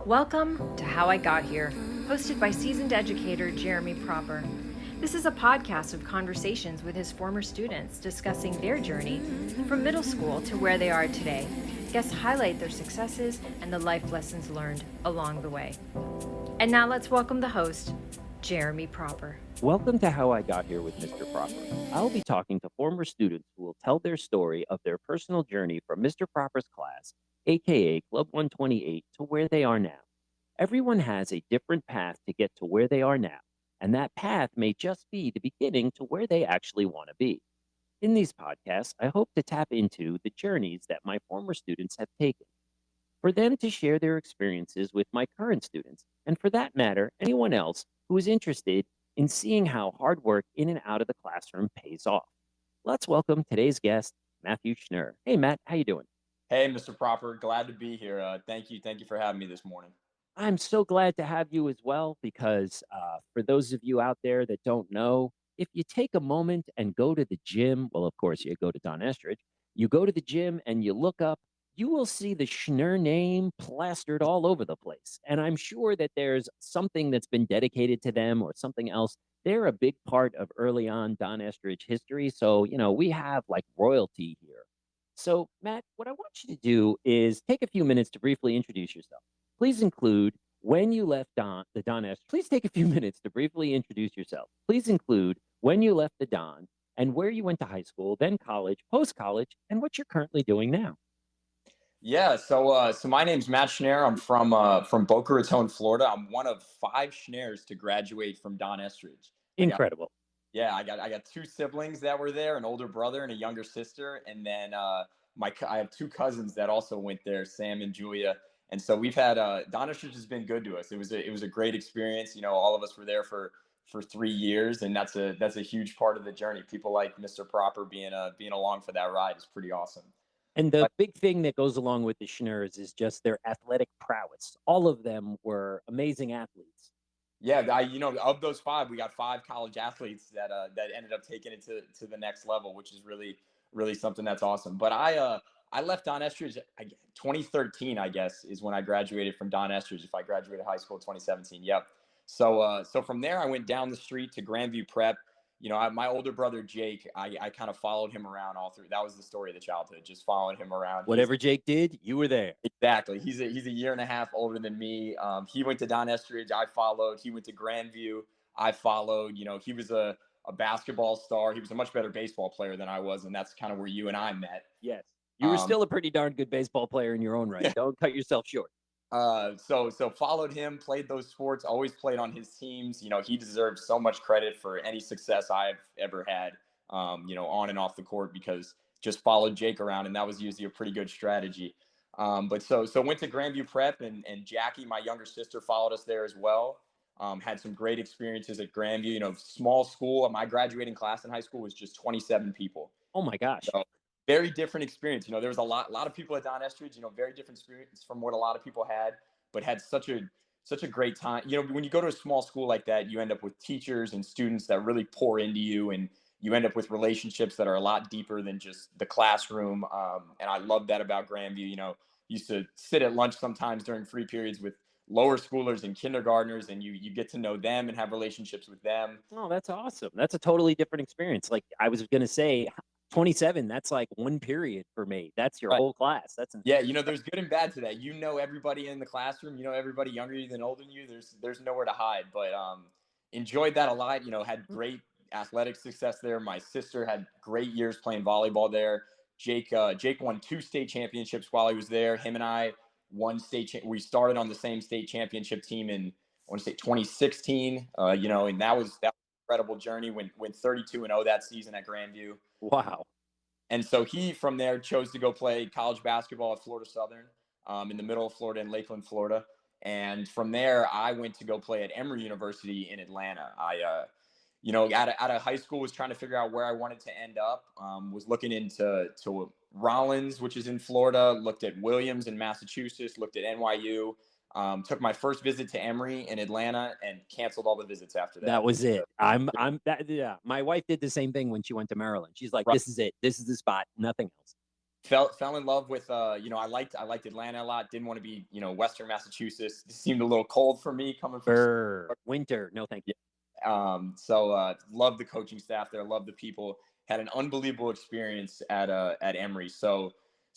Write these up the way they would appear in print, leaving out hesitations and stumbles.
Welcome to How I Got Here, hosted by seasoned educator Jeremy Proper. This is a podcast of conversations with his former students discussing their journey from middle school to where they are today. Guests highlight their successes and the life lessons learned along the way. And now let's welcome the host, Jeremy Proper. Welcome to How I Got Here with Mr. Proper. I'll be talking to former students who will tell their story of their personal journey from Mr. Proper's class, aka Club 128, to where they are now. Everyone has a different path to get to where they are now, and that path may just be the beginning to where they actually want to be. In these podcasts, I hope to tap into the journeys that my former students have taken, for them to share their experiences with my current students, and for that matter, anyone else who is interested in seeing how hard work in and out of the classroom pays off. Let's welcome today's guest, Mathew Schner. Hey, Matt, how you doing? Hey, Mr. Proper, glad to be here. Thank you for having me this morning. I'm so glad to have you as well because for those of you out there that don't know, if you take a moment and go to the gym, well, of course, you go to Don Estridge, you go to the gym and you look up, you will see the Schner name plastered all over the place. And I'm sure that there's something that's been dedicated to them or something else. They're a big part of early on Don Estridge history. So, we have like royalty here. So, Matt, what I want you to do is take a few minutes to briefly introduce yourself. Please include when you left the Don Estridge. Please take a few minutes to briefly introduce yourself. Please include when you left the Don and where you went to high school, then college, post-college, and what you're currently doing now. Yeah, so my name's Matt Schner. I'm from Boca Raton, Florida. I'm one of 5 Schners to graduate from Don Estridge. Incredible. I got 2 siblings that were there, an older brother and a younger sister, and then I have 2 cousins that also went there, Sam and Julia. And so we've had Don Estridge has been good to us. It was a great experience. All of us were there for 3 years, and that's a huge part of the journey. People like Mr. Proper being along for that ride is pretty awesome. And the big thing that goes along with the Schners is just their athletic prowess. All of them were amazing athletes. Yeah, of those 5, we got 5 college athletes that ended up taking it to the next level, which is really something that's awesome. But I left Don Estridge 2013, I guess, is when I graduated from Don Estridge. If I graduated high school 2017, yep. So from there, I went down the street to Grandview Prep. My older brother Jake, I kind of followed him around all through. That was the story of the childhood, just following him around. Whatever Jake did, you were there. Exactly. He's a year and a half older than me. He went to Don Estridge. I followed. He went to Grandview. I followed. He was a basketball star. He was a much better baseball player than I was, and that's kind of where you and I met. Yes. You were still a pretty darn good baseball player in your own right. Yeah. Don't cut yourself short. So followed him, played those sports, always played on his teams. He deserves so much credit for any success I've ever had, on and off the court, because just followed Jake around, and that was usually a pretty good strategy. But so went to Grandview Prep, and Jackie, my younger sister, followed us there as well. Had some great experiences at Grandview, small school. My graduating class in high school was just 27 people. Oh my gosh. So, very different experience. There was a lot of people at Don Estridge, very different experience from what a lot of people had, but had such a great time. When you go to a small school like that, you end up with teachers and students that really pour into you, and you end up with relationships that are a lot deeper than just the classroom. And I love that about Grandview. Used to sit at lunch sometimes during free periods with lower schoolers and kindergartners, and you get to know them and have relationships with them. Oh, that's awesome. That's a totally different experience. Like I was going to say, 27, that's like one period for me. That's your whole class. That's insane. Yeah, there's good and bad to that. Everybody in the classroom, everybody younger than older than you. There's nowhere to hide. But enjoyed that a lot. Had great athletic success there. My sister had great years playing volleyball there. Jake won 2 state championships while he was there. Him and I won we started on the same state championship team in, I want to say 2016. And that was an incredible journey. Went 32-0 that season at Grandview. Wow. And so he, from there, chose to go play college basketball at Florida Southern, in the middle of Florida in Lakeland, Florida. And from there, I went to go play at Emory University in Atlanta. I, out of high school, was trying to figure out where I wanted to end up. Was looking into Rollins, which is in Florida, looked at Williams in Massachusetts, looked at NYU. Took my first visit to Emory in Atlanta and canceled all the visits after that. That was it. Yeah. My wife did the same thing when she went to Maryland. She's like, This is it. This is the spot. Nothing else. fell in love with I liked Atlanta a lot. Didn't want to be Western Massachusetts. It seemed a little cold for me coming from winter. No, thank you. Love the coaching staff there. Love the people. Had an unbelievable experience at Emory. So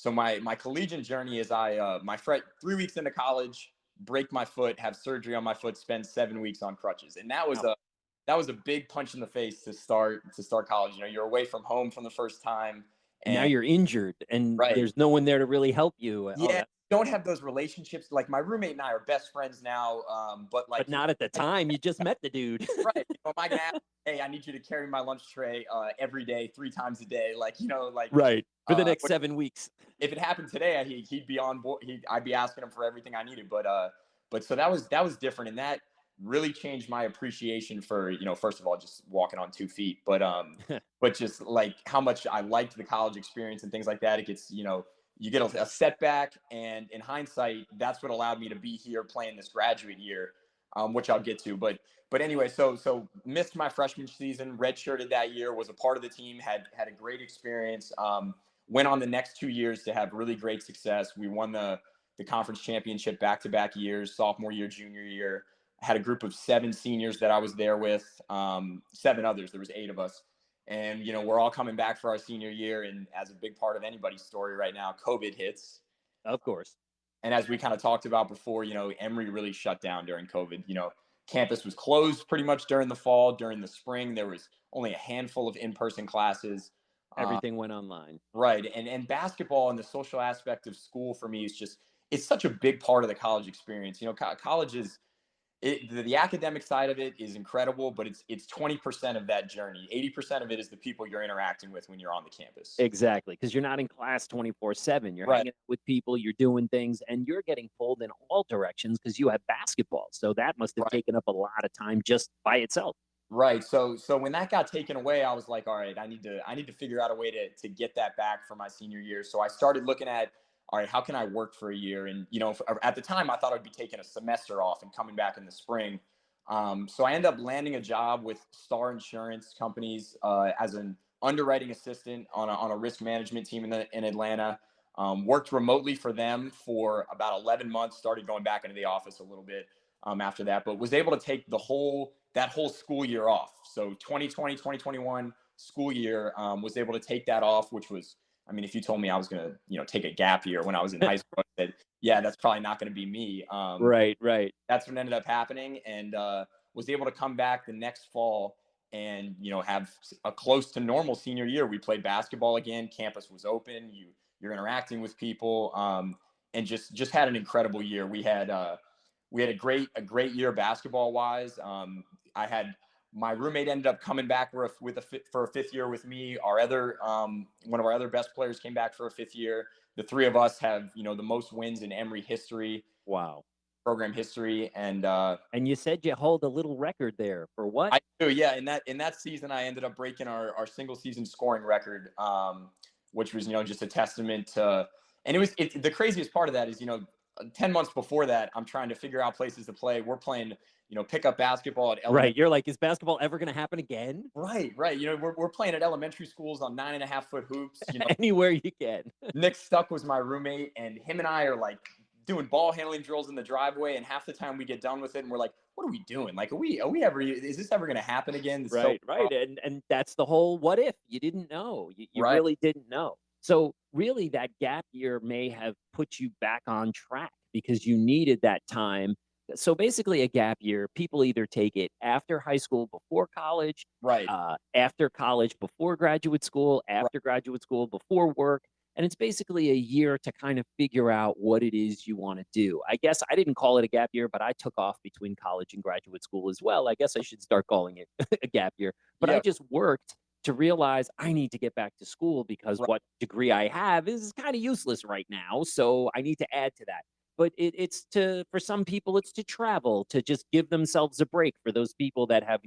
my collegiate journey is my 3 weeks into college, break my foot, have surgery on my foot, spend 7 weeks on crutches, and that was a big punch in the face to start college. You're away from home from the first time. And now you're injured, and there's no one there to really help you. Yeah, don't have those relationships. Like my roommate and I are best friends now, but not at the time. You just met the dude. Right. Am I gonna ask, hey, I need you to carry my lunch tray every day, 3 times a day, right for the next 7 weeks. If it happened today, he'd be on board. I'd be asking him for everything I needed. But so that was different, and that really changed my appreciation for first of all just walking on 2 feet, but just like how much I liked the college experience and things like that. It gets you get a setback, and in hindsight, that's what allowed me to be here playing this graduate year, which I'll get to. But anyway, so missed my freshman season, redshirted that year, was a part of the team, had a great experience. Went on the next 2 years to have really great success. We won the conference championship back-to-back years, sophomore year, junior year. I had a group of 7 seniors that I was there with, 7 others. There was 8 of us. And, we're all coming back for our senior year. And as a big part of anybody's story right now, COVID hits. Of course. And as we kind of talked about before, Emory really shut down during COVID. Campus was closed pretty much during the fall. During the spring, there was only a handful of in-person classes. Everything went online. Right. And basketball and the social aspect of school for me is it's such a big part of the college experience. College is, the academic side of it is incredible, but it's 20% of that journey. 80% of it is the people you're interacting with when you're on the campus. Exactly, because you're not in class 24/7. You're hanging out with people, you're doing things, and you're getting pulled in all directions because you have basketball. So that must have taken up a lot of time just by itself. Right. So when that got taken away, I was like, all right, I need to figure out a way to get that back for my senior year. So I started looking at, all right, how can I work for a year? And, at the time I thought I'd be taking a semester off and coming back in the spring. So I ended up landing a job with Star Insurance Companies as an underwriting assistant on a risk management team in Atlanta. Worked remotely for them for about 11 months, started going back into the office a little bit after that, but was able to take that whole school year off. So 2020, 2021 school year, was able to take that off, which was, I mean, if you told me I was going to, take a gap year when I was in high school, I said, yeah, that's probably not going to be me. Right. That's what ended up happening, and was able to come back the next fall and, have a close to normal senior year. We played basketball again. Campus was open. You're interacting with people, and just had an incredible year. We had a great year basketball wise. My roommate ended up coming back for a 5th year with me. One of our other best players came back for a 5th year. The 3 of us have, the most wins in Emory history. Wow. Program history. And you said you hold a little record there for what? I do. Yeah. In that season, I ended up breaking our single season scoring record, which was, just a testament to, and the craziest part of that is, 10 months before that, I'm trying to figure out places to play. We're playing, pickup basketball at right. You're like, is basketball ever going to happen again? Right. We're playing at elementary schools on 9.5-foot hoops. Anywhere you can. Nick Stuck was my roommate, and him and I are like doing ball handling drills in the driveway. And half the time we get done with it, and we're like, "What are we doing? Like, is this ever going to happen again?" Right. And that's the whole what if. You didn't know. You really didn't know. So really, that gap year may have put you back on track because you needed that time. So basically, a gap year, people either take it after high school, before college, right? After college, before graduate school, after graduate school, before work. And it's basically a year to kind of figure out what it is you want to do. I guess I didn't call it a gap year, but I took off between college and graduate school as well. I guess I should start calling it a gap year. But I just worked to realize I need to get back to school because what degree I have is kind of useless right now. So I need to add to that. But for some people, it's to travel, to just give themselves a break. For those people that have,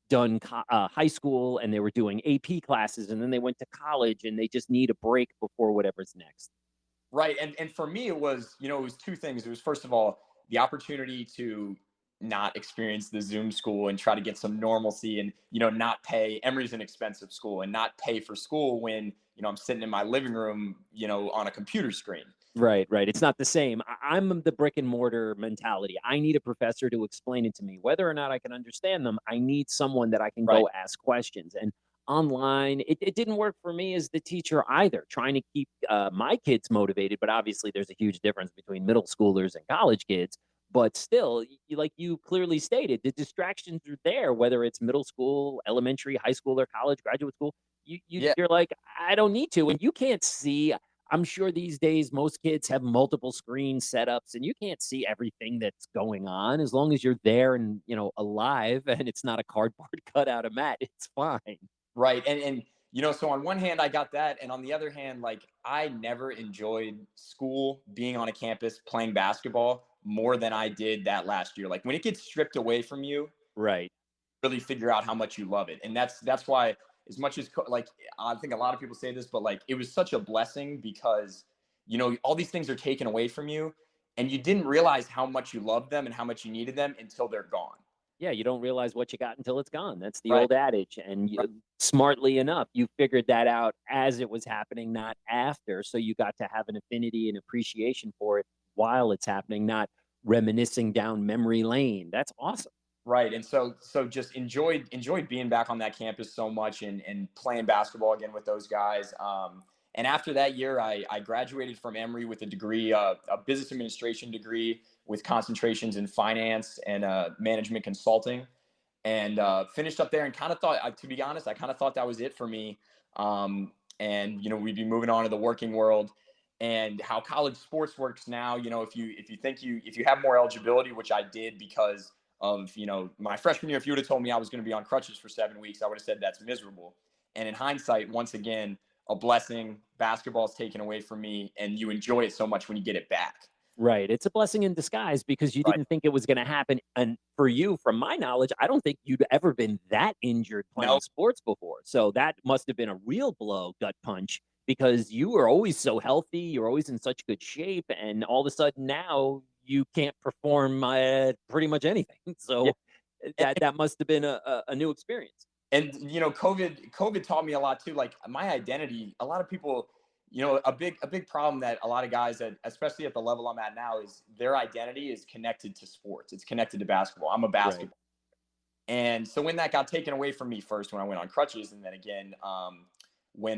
done high school and they were doing AP classes and then they went to college and they just need a break before whatever's next. Right. And for me, it was 2 things. It was, first of all, the opportunity to not experience the Zoom school and try to get some normalcy and, not pay. Emory's an expensive school, and not pay for school when, I'm sitting in my living room, on a computer screen. Right, right. It's not the same. I'm the brick and mortar mentality. I need a professor to explain it to me. Whether or not I can understand them, I need someone that I can Right. go ask questions. And online, it didn't work for me as the teacher either, trying to keep my kids motivated. But obviously, there's a huge difference between middle schoolers and college kids. But still, like you clearly stated, the distractions are there, whether it's middle school, elementary, high school, or college, graduate school. Yeah. You're like, I don't need to. And you can't see. I'm sure these days most kids have multiple screen setups and you can't see everything that's going on as long as you're there and, alive and it's not a cardboard cutout of Matt, it's fine. Right. And so on one hand I got that, and on the other hand, like, I never enjoyed school, being on a campus playing basketball, more than I did that last year. Like, when it gets stripped away from you, Right. really figure out how much you love it. And that's why, as much as like, I think a lot of people say this, but like, it was such a blessing because, all these things are taken away from you, and you didn't realize how much you loved them and how much you needed them until they're gone. Yeah, you don't realize what you got until it's gone. That's the Right. old adage. And Right. smartly enough, you figured that out as it was happening, not after. So you got to have an affinity and appreciation for it while it's happening, not reminiscing down memory lane. That's awesome. Right. And so just enjoyed being back on that campus so much, and playing basketball again with those guys. And after that year, I graduated from Emory with a degree, a business administration degree with concentrations in finance and management consulting, and finished up there, and kind of thought, to be honest, I kind of thought that was it for me. And we'd be moving on to the working world, and how college sports works now. If you have more eligibility, which I did because of my freshman year. If you would have told me I was going to be on crutches for 7 weeks, I would have said that's miserable. And in hindsight, once again, a blessing. Basketball is taken away from me, and you enjoy it so much when you get it back. Right. It's a blessing in disguise because you Right. didn't think it was going to happen. And for you, from my knowledge, I don't think you'd ever been that injured playing No. sports before. So that must have been a real blow, gut punch, because you were always so healthy. You're always in such good shape. And all of a sudden now you can't perform pretty much anything. Yeah. So that must have been a new experience. And COVID taught me a lot too. Like, my identity, a lot of people, a big problem that a lot of guys, that especially at the level I'm at now, is their identity is connected to sports. It's connected to basketball. I'm a Right. basketball. And so when that got taken away from me, first when I went on crutches, and then again when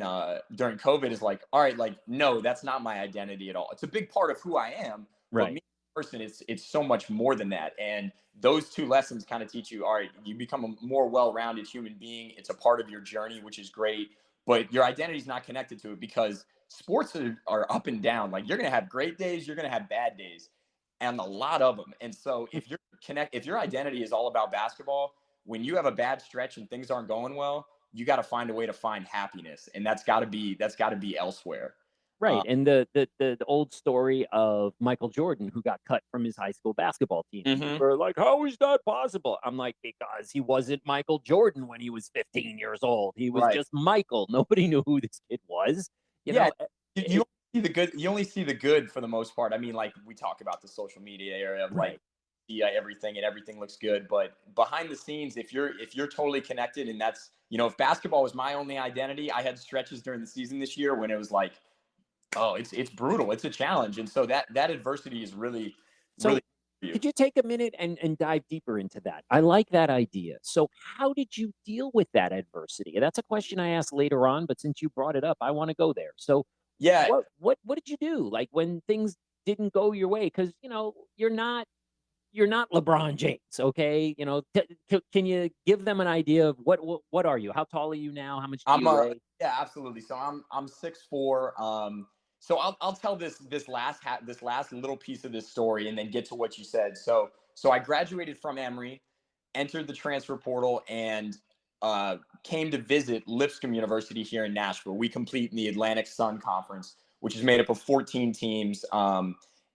during COVID, is like, all right, like, no, that's not my identity at all. It's a big part of who I am, but me Right. as a person, it's so much more than that. And those two lessons kind of teach you, all right, you become a more well-rounded human being. It's a part of your journey, which is great, but your identity is not connected to it, because sports are up and down. Like, you're going to have great days, you're going to have bad days, and a lot of them. And so if your identity is all about basketball, when you have a bad stretch and things aren't going well, you got to find a way to find happiness, and that's got to be elsewhere. Right, and the old story of Michael Jordan, who got cut from his high school basketball team. Mhm. We're like, "How is that possible?" I'm like, "Because he wasn't Michael Jordan when he was 15 years old. He was Right. just Michael. Nobody knew who this kid was." You Yeah. know, You only see the good. You only see the good for the most part. I mean, like, we talk about the social media area of, like, right, yeah, everything, and everything looks good, but behind the scenes, if you're totally connected, and that's, if basketball was my only identity, I had stretches during the season this year when it was like, oh, it's brutal, it's a challenge, and so that adversity is really, really so for you. could you take a minute and dive deeper into that? I like that idea. So how did you deal with that adversity? That's a question I asked later on, but since you brought it up, I want to go there. So Yeah. what did you do? Like when things didn't go your way? Because you're not LeBron James, okay? Can you give them an idea of what are you? How tall are you now? How much do I'm you weigh? Yeah, absolutely. So I'm 6'4". So I'll tell this last little piece of this story, and then get to what you said. So I graduated from Emory, entered the transfer portal, and came to visit Lipscomb University here in Nashville. We compete in the Atlantic Sun Conference, which is made up of 14 teams.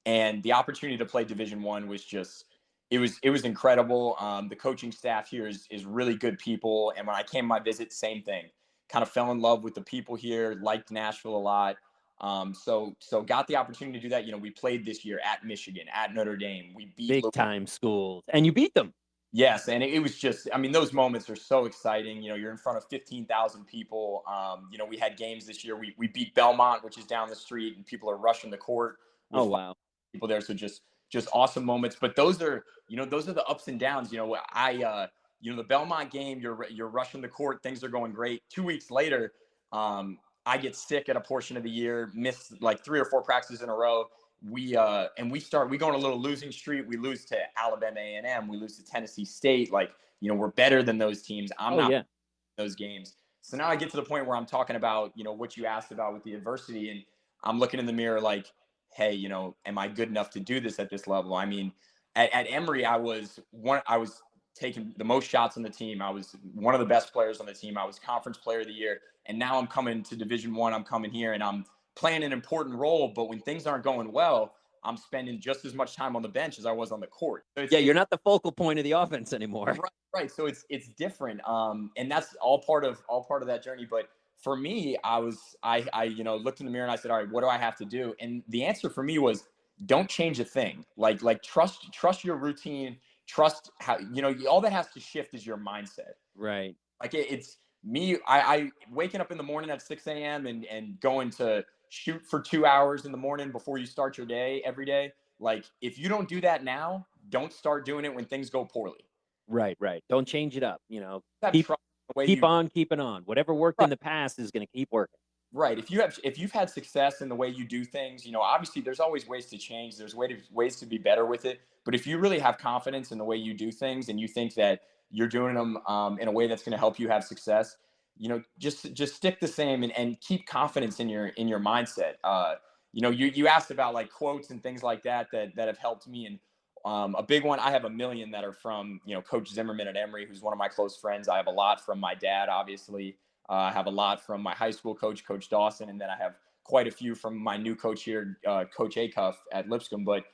And the opportunity to play Division 1 was just, it was incredible. The coaching staff here is really good people, and when I came my visit, same thing. Kind of fell in love with the people here, liked Nashville a lot. So got the opportunity to do that. We played this year at Michigan, at Notre Dame. We beat Big time schools, and you beat them. Yes, and it was just, I mean, those moments are so exciting. You're in front of 15,000 people. We had games this year. We beat Belmont, which is down the street, and people are rushing the court with Oh wow. people there. So just awesome moments. But those are the ups and downs. The Belmont game, you're rushing the court. Things are going great. 2 weeks later, I get sick at a portion of the year, miss like 3 or 4 practices in a row. We go on a little losing streak. We lose to Alabama A&M. We lose to Tennessee State. We're better than those teams. I'm not in those games. So now I get to the point where I'm talking about, what you asked about with the adversity, and I'm looking in the mirror like, hey, am I good enough to do this at this level? I mean, at Emory, I was taking the most shots on the team. I was one of the best players on the team. I was conference player of the year. And now I'm coming to Division I. I'm coming here and I'm playing an important role. But when things aren't going well, I'm spending just as much time on the bench as I was on the court. So you're not the focal point of the offense anymore. Right. So it's different. And that's all part of that journey. But for me, I looked in the mirror and I said, all right, what do I have to do? And the answer for me was, don't change a thing. Like trust your routine. Trust how, all that has to shift is your mindset. Right. Like it's me, I waking up in the morning at 6 a.m. and going to shoot for 2 hours in the morning before you start your day every day. Like if you don't do that now, don't start doing it when things go poorly. Right. Don't change it up. Keep on keeping on. Whatever worked in the past is going to keep working. Right. If you've had success in the way you do things, obviously there's always ways to change. There's ways to be better with it. But if you really have confidence in the way you do things and you think that you're doing them in a way that's going to help you have success, just stick the same and keep confidence in your mindset. You asked about like quotes and things like that have helped me. And a big one, I have a million that are from, Coach Zimmerman at Emory, who's one of my close friends. I have a lot from my dad, obviously. I have a lot from my high school coach, Coach Dawson, and then I have quite a few from my new coach here, Coach Acuff at Lipscomb. But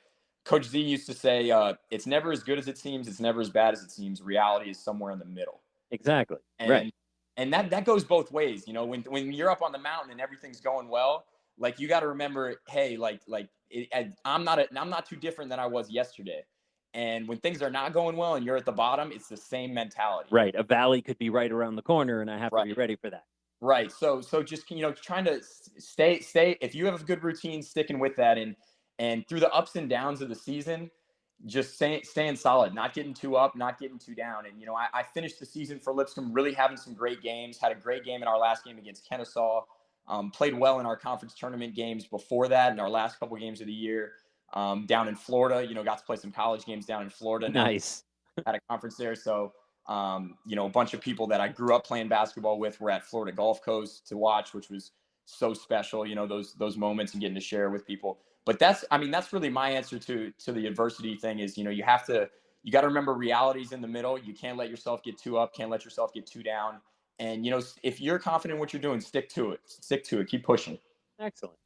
Coach Z used to say, it's never as good as it seems. It's never as bad as it seems. Reality is somewhere in the middle. Exactly. And that goes both ways. When you're up on the mountain and everything's going well, like you got to remember, hey, I'm not too different than I was yesterday. And when things are not going well and you're at the bottom, it's the same mentality. Right. A valley could be right around the corner and I have to be ready for that. Right. So just, trying to stay, if you have a good routine, sticking with that and through the ups and downs of the season, just staying solid, not getting too up, not getting too down. And, I finished the season for Lipscomb really having some great games, had a great game in our last game against Kennesaw, played well in our conference tournament games before that in our last couple of games of the year. Down in Florida, got to play some college games down in Florida. Nice. At a conference there. So, a bunch of people that I grew up playing basketball with were at Florida Gulf Coast to watch, which was so special, those moments and getting to share with people. But that's really my answer to the adversity thing is, you got to remember reality's in the middle. You can't let yourself get too up, can't let yourself get too down. And, if you're confident in what you're doing, stick to it, keep pushing. Excellent.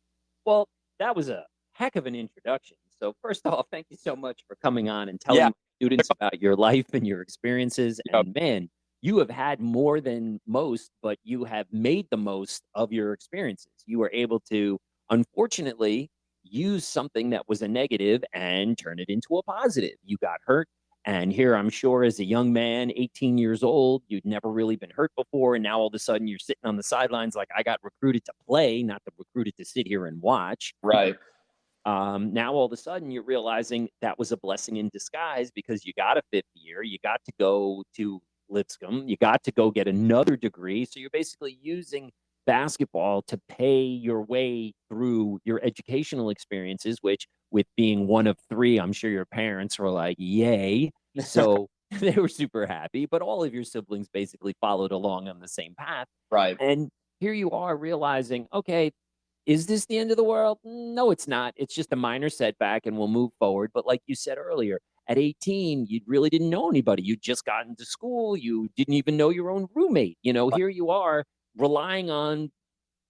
Well, that was a heck of an introduction. So first off, thank you so much for coming on and telling students about your life and your experiences. Yep. And man, you have had more than most, but you have made the most of your experiences. You were able to, unfortunately, use something that was a negative and turn it into a positive. You got hurt. And here, I'm sure as a young man, 18 years old, you'd never really been hurt before. And now all of a sudden you're sitting on the sidelines like, I got recruited to play, not recruited to sit here and watch. Right. Now all of a sudden you're realizing that was a blessing in disguise because you got a 5th year, you got to go to Lipscomb, you got to go get another degree. So you're basically using basketball to pay your way through your educational experiences, which with being one of 3, I'm sure your parents were like, yay. So they were super happy, but all of your siblings basically followed along on the same path. Right. And here you are realizing, okay, is this the end of the world? No, it's not. It's just a minor setback and we'll move forward. But like you said earlier, at 18, you really didn't know anybody. You just got into school. You didn't even know your own roommate. Here you are relying on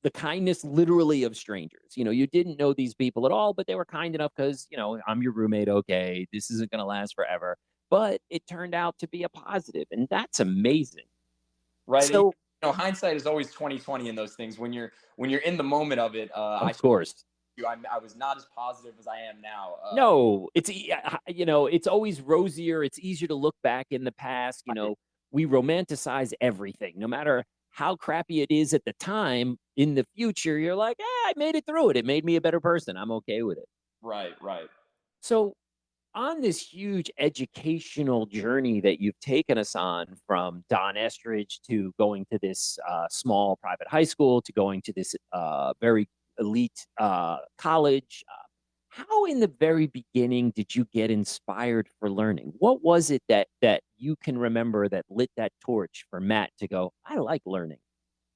the kindness literally of strangers. You didn't know these people at all, but they were kind enough because, I'm your roommate. Okay, this isn't going to last forever. But it turned out to be a positive, and that's amazing. Right. So hindsight is always 2020 in those things. When you're in the moment of it, Of course. I was not as positive as I am now. No, it's always rosier. It's easier to look back in the past. We romanticize everything, no matter how crappy it is at the time. In the future, you're like, I made it through it. It made me a better person. I'm okay with it. Right, right. So, on this huge educational journey that you've taken us on, from Don Estridge to going to this small private high school to going to this very elite college, how in the very beginning did you get inspired for learning? What was it that you can remember that lit that torch for Matt to go, I like learning?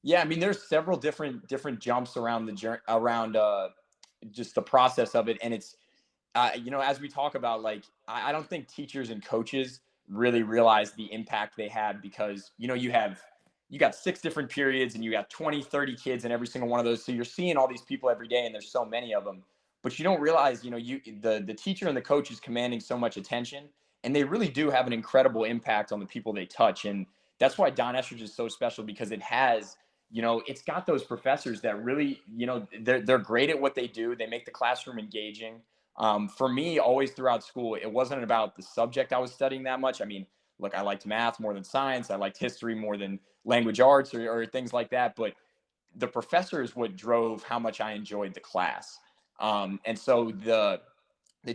Yeah, I mean, there's several different jumps around the journey, around just the process of it, and it's as we talk about, like, I don't think teachers and coaches really realize the impact they had, because you got 6 different periods and you got 20, 30 kids in every single one of those. So you're seeing all these people every day and there's so many of them, but you don't realize, the teacher and the coach is commanding so much attention, and they really do have an incredible impact on the people they touch. And that's why Don Estridge is so special, because it's got those professors that really, they're great at what they do. They make the classroom engaging. For me, always throughout school, it wasn't about the subject I was studying that much. I mean, look, I liked math more than science. I liked history more than language arts, or things like that. But the professor is what drove how much I enjoyed the class. And so the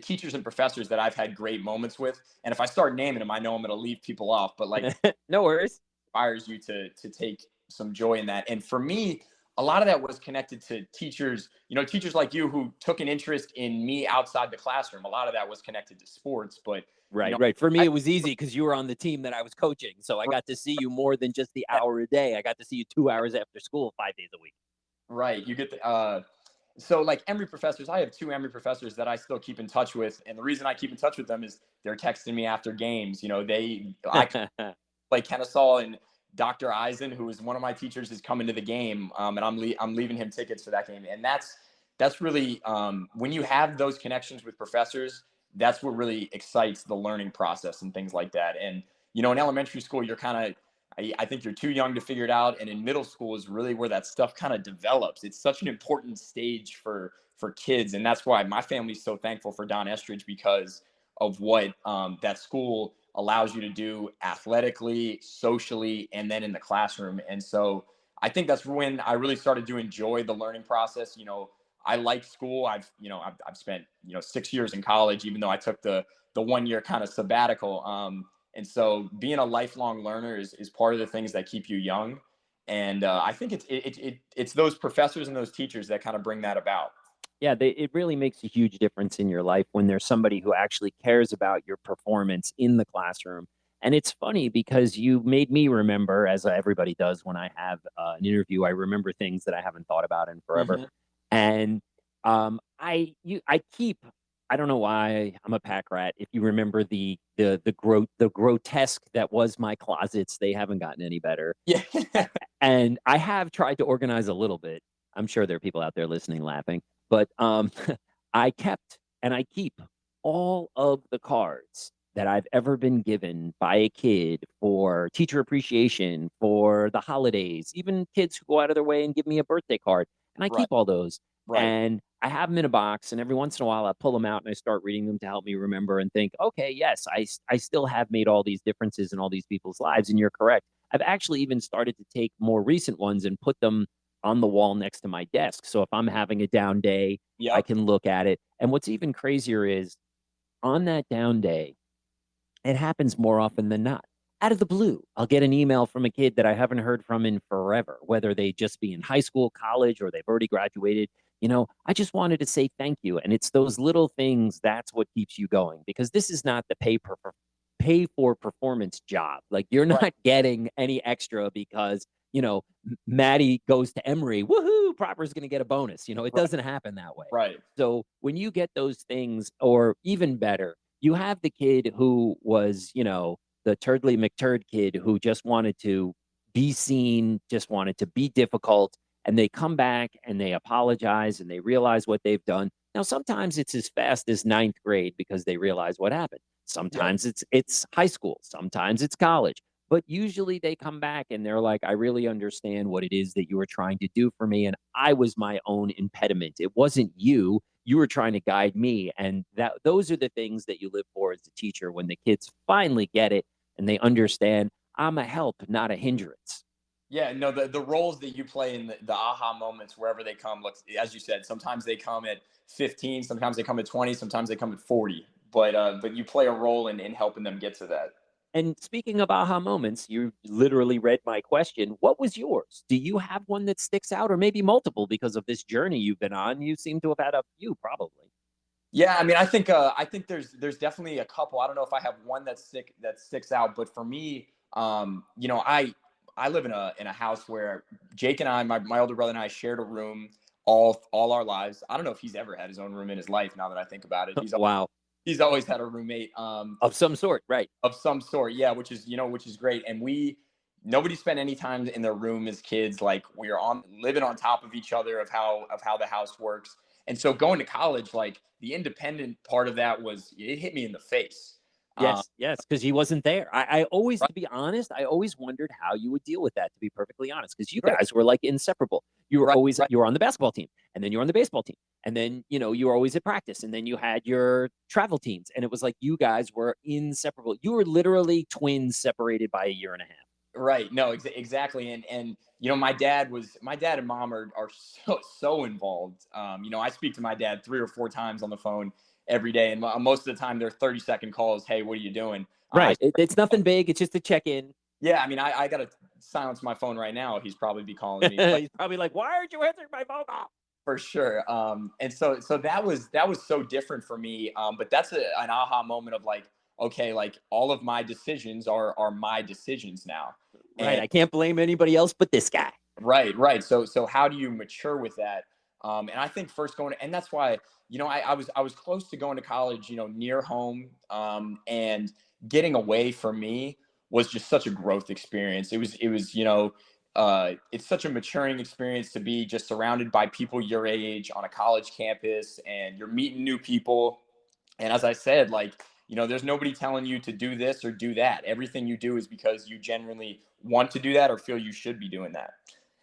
teachers and professors that I've had great moments with, and if I start naming them, I know I'm going to leave people off, but like, No worries. inspires you to take some joy in that. And for me, a lot of that was connected to teachers, teachers like you who took an interest in me outside the classroom. A lot of that was connected to sports, but Right, right. For me, it was easy because you were on the team that I was coaching. So I got to see you more than just the hour a day. I got to see you 2 hours after school, 5 days a week. right, you get the so like Emory professors, I have 2 Emory professors that I still keep in touch with, and the reason I keep in touch with them is they're texting me after games. I play Kennesaw, and Dr. Eisen, who is one of my teachers, is coming to the game, and I'm leaving him tickets for that game. And that's really, when you have those connections with professors, that's what really excites the learning process and things like that. And in elementary school, you're kind of, I think you're too young to figure it out, and in middle school is really where that stuff kind of develops. It's such an important stage for kids, and that's why my family's so thankful for Don Estridge, because of what that school allows you to do athletically, socially, and then in the classroom. And so I think that's when I really started to enjoy the learning process. I like school. I've spent 6 years in college, even though I took the 1 year kind of sabbatical. And so being a lifelong learner is part of the things that keep you young. And I think it's those professors and those teachers that kind of bring that about. Yeah, it really makes a huge difference in your life when there's somebody who actually cares about your performance in the classroom. And it's funny because you made me remember, as everybody does when I have an interview, I remember things that I haven't thought about in forever. Mm-hmm. And I keep, I don't know why I'm a pack rat. If you remember the grotesque that was my closets, they haven't gotten any better. Yeah. And I have tried to organize a little bit. I'm sure there are people out there listening laughing, but I kept and I keep all of the cards that I've ever been given by a kid for teacher appreciation, for the holidays, even kids who go out of their way and give me a birthday card. And I Right. keep all those. Right. And I have them in a box, and every once in a while I pull them out and I start reading them to help me remember and think, okay, yes, I still have made all these differences in all these people's lives. And you're correct. I've actually even started to take more recent ones and put them on the wall next to my desk. So if I'm having a down day, I Yep. can look at it. And what's even crazier is, on that down day, it happens more often than not. Out of the blue, I'll get an email from a kid that I haven't heard from in forever, whether they just be in high school, college, or they've already graduated. I just wanted to say thank you. And it's those little things, that's what keeps you going, because this is not the pay for performance job. Like, you're not Right. getting any extra because, Matty goes to Emory, woohoo, Proper's going to get a bonus. It Right. doesn't happen that way. Right. So when you get those things, or even better, you have the kid who was, the Turdley McTurd kid who just wanted to be seen, just wanted to be difficult, and they come back and they apologize and they realize what they've done. Now, sometimes it's as fast as ninth grade because they realize what happened. Yep. Sometimes it's high school. Sometimes it's college. But usually they come back and they're like, I really understand what it is that you were trying to do for me. And I was my own impediment. It wasn't you. You were trying to guide me. And those are the things that you live for as a teacher when the kids finally get it and they understand I'm a help, not a hindrance. Yeah, no, the roles that you play in the aha moments, wherever they come, look, as you said, sometimes they come at 15, sometimes they come at 20, sometimes they come at 40. But you play a role in helping them get to that. And speaking of aha moments, you literally read my question. What was yours? Do you have one that sticks out, or maybe multiple because of this journey you've been on? You seem to have had a few, probably. Yeah, I mean, I think there's definitely a couple. I don't know if I have one that sticks out, but for me, I live in a house where Jake and I, my older brother and I, shared a room all our lives. I don't know if he's ever had his own room in his life. Now that I think about it, Wow. he's always had a roommate. Of some sort, right? Of some sort, yeah, which is great. And nobody spent any time in their room as kids. Like, we are on living on top of each other of how the house works. And so going to college, like, the independent part of that it hit me in the face. Yes, because he wasn't there. I always, Right, to be honest, I always wondered how you would deal with that, to be perfectly honest, because you right, guys were like inseparable. You were right, always, right. you were on the basketball team, and then you were on the baseball team, and then, you were always at practice, and then you had your travel teams, and it was like you guys were inseparable. You were literally twins separated by a year and a half. Right. No, exactly. And my dad and mom are so involved. I speak to my dad 3 or 4 times on the phone every day, and most of the time they're 30-second calls. Hey, what are you doing? Right. It's nothing big. It's just a check in. Yeah, I mean, I got to silence my phone right now. He's probably be calling me. He's probably like, "Why aren't you answering my phone call?" For sure. And so that was so different for me. But that's an aha moment of like, okay, like, all of my decisions are my decisions now. Right. I can't blame anybody else but this guy. Right. So how do you mature with that? And I think first and that's why, I was close to going to college, near home. And getting away for me was just such a growth experience. It's such a maturing experience to be just surrounded by people your age on a college campus, and you're meeting new people. And as I said, like, there's nobody telling you to do this or do that. Everything you do is because you genuinely want to do that or feel you should be doing that.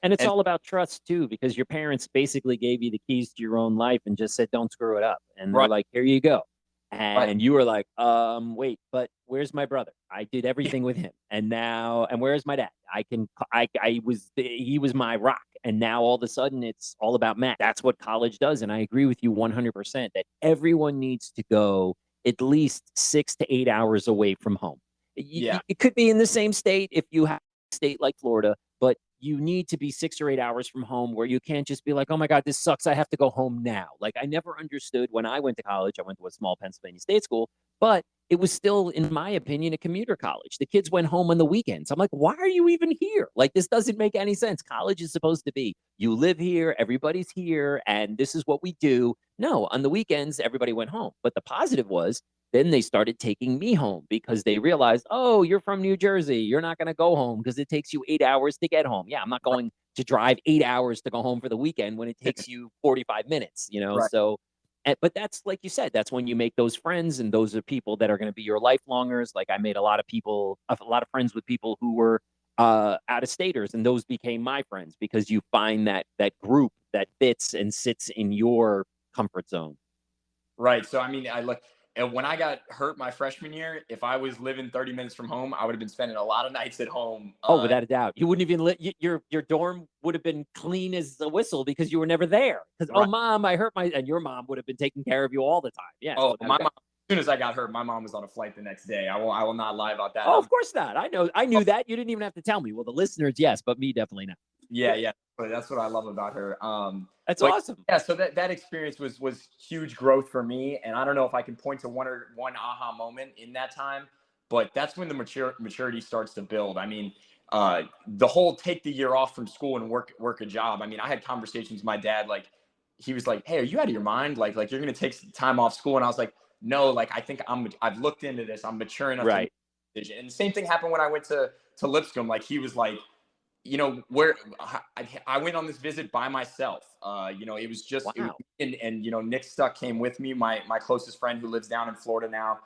And it's And all about trust too, because your parents basically gave you the keys to your own life and just said, "Don't screw it up." And they're right, like, "Here you go." right. And you were like, wait, but where's my brother? I did everything with him. And where's my dad? He was my rock. And now all of a sudden it's all about Matt. That's what college does. And I agree with you 100% that everyone needs to go at least 6 to 8 hours away from home. Yeah. It could be in the same state if you have a state like Florida, but you need to be 6 or 8 hours from home, where you can't just be like, "Oh my God, this sucks. I have to go home now." Like, I never understood when I went to college. I went to a small Pennsylvania state school, but it was still, in my opinion, a commuter college. The kids went home on the weekends. I'm like, why are you even here? Like, this doesn't make any sense. College is supposed to be, you live here, everybody's here, and this is what we do. No, on the weekends, everybody went home. But the positive was, then they started taking me home because they realized, "Oh, you're from New Jersey. You're not going to go home because it takes you 8 hours to get home." Yeah, I'm not going to drive 8 hours to go home for the weekend when it takes you 45 minutes. Right. So, but that's, like you said, that's when you make those friends, and those are people that are going to be your lifelongers. Like, I made a lot of friends with people who were out of staters, and those became my friends because you find that group that fits and sits in your comfort zone. Right. So, I mean, and when I got hurt my freshman year, if I was living 30 minutes from home, I would have been spending a lot of nights at home. Oh, without a doubt. You wouldn't even your dorm would have been clean as a whistle because you were never there. Because, "Oh, Right. mom, I hurt and your mom would have been taking care of you all the time. Yes, Oh, without a my doubt. mom, as soon as I got hurt, my mom was on a flight the next day. I will not lie about that. Oh, of course not. I knew that. You didn't even have to tell me. Well, the listeners, yes, but me, definitely not. Yeah. But that's what I love about her. That's But awesome. yeah, so that experience was huge growth for me. And I don't know if I can point to one aha moment in that time, but that's when the maturity starts to build. I mean, the whole take the year off from school and work a job. I mean, I had conversations with my dad, like, he was like, "Hey, are you out of your mind? Like you're gonna take some time off school?" And I was like, "No, like, I think I've looked into this. I'm mature enough to make Right. a decision." And the same thing happened when I went to Lipscomb. Like, he was like, where I went on this visit by myself. It was just, Wow. and Nick Stuck came with me, my closest friend who lives down in Florida now.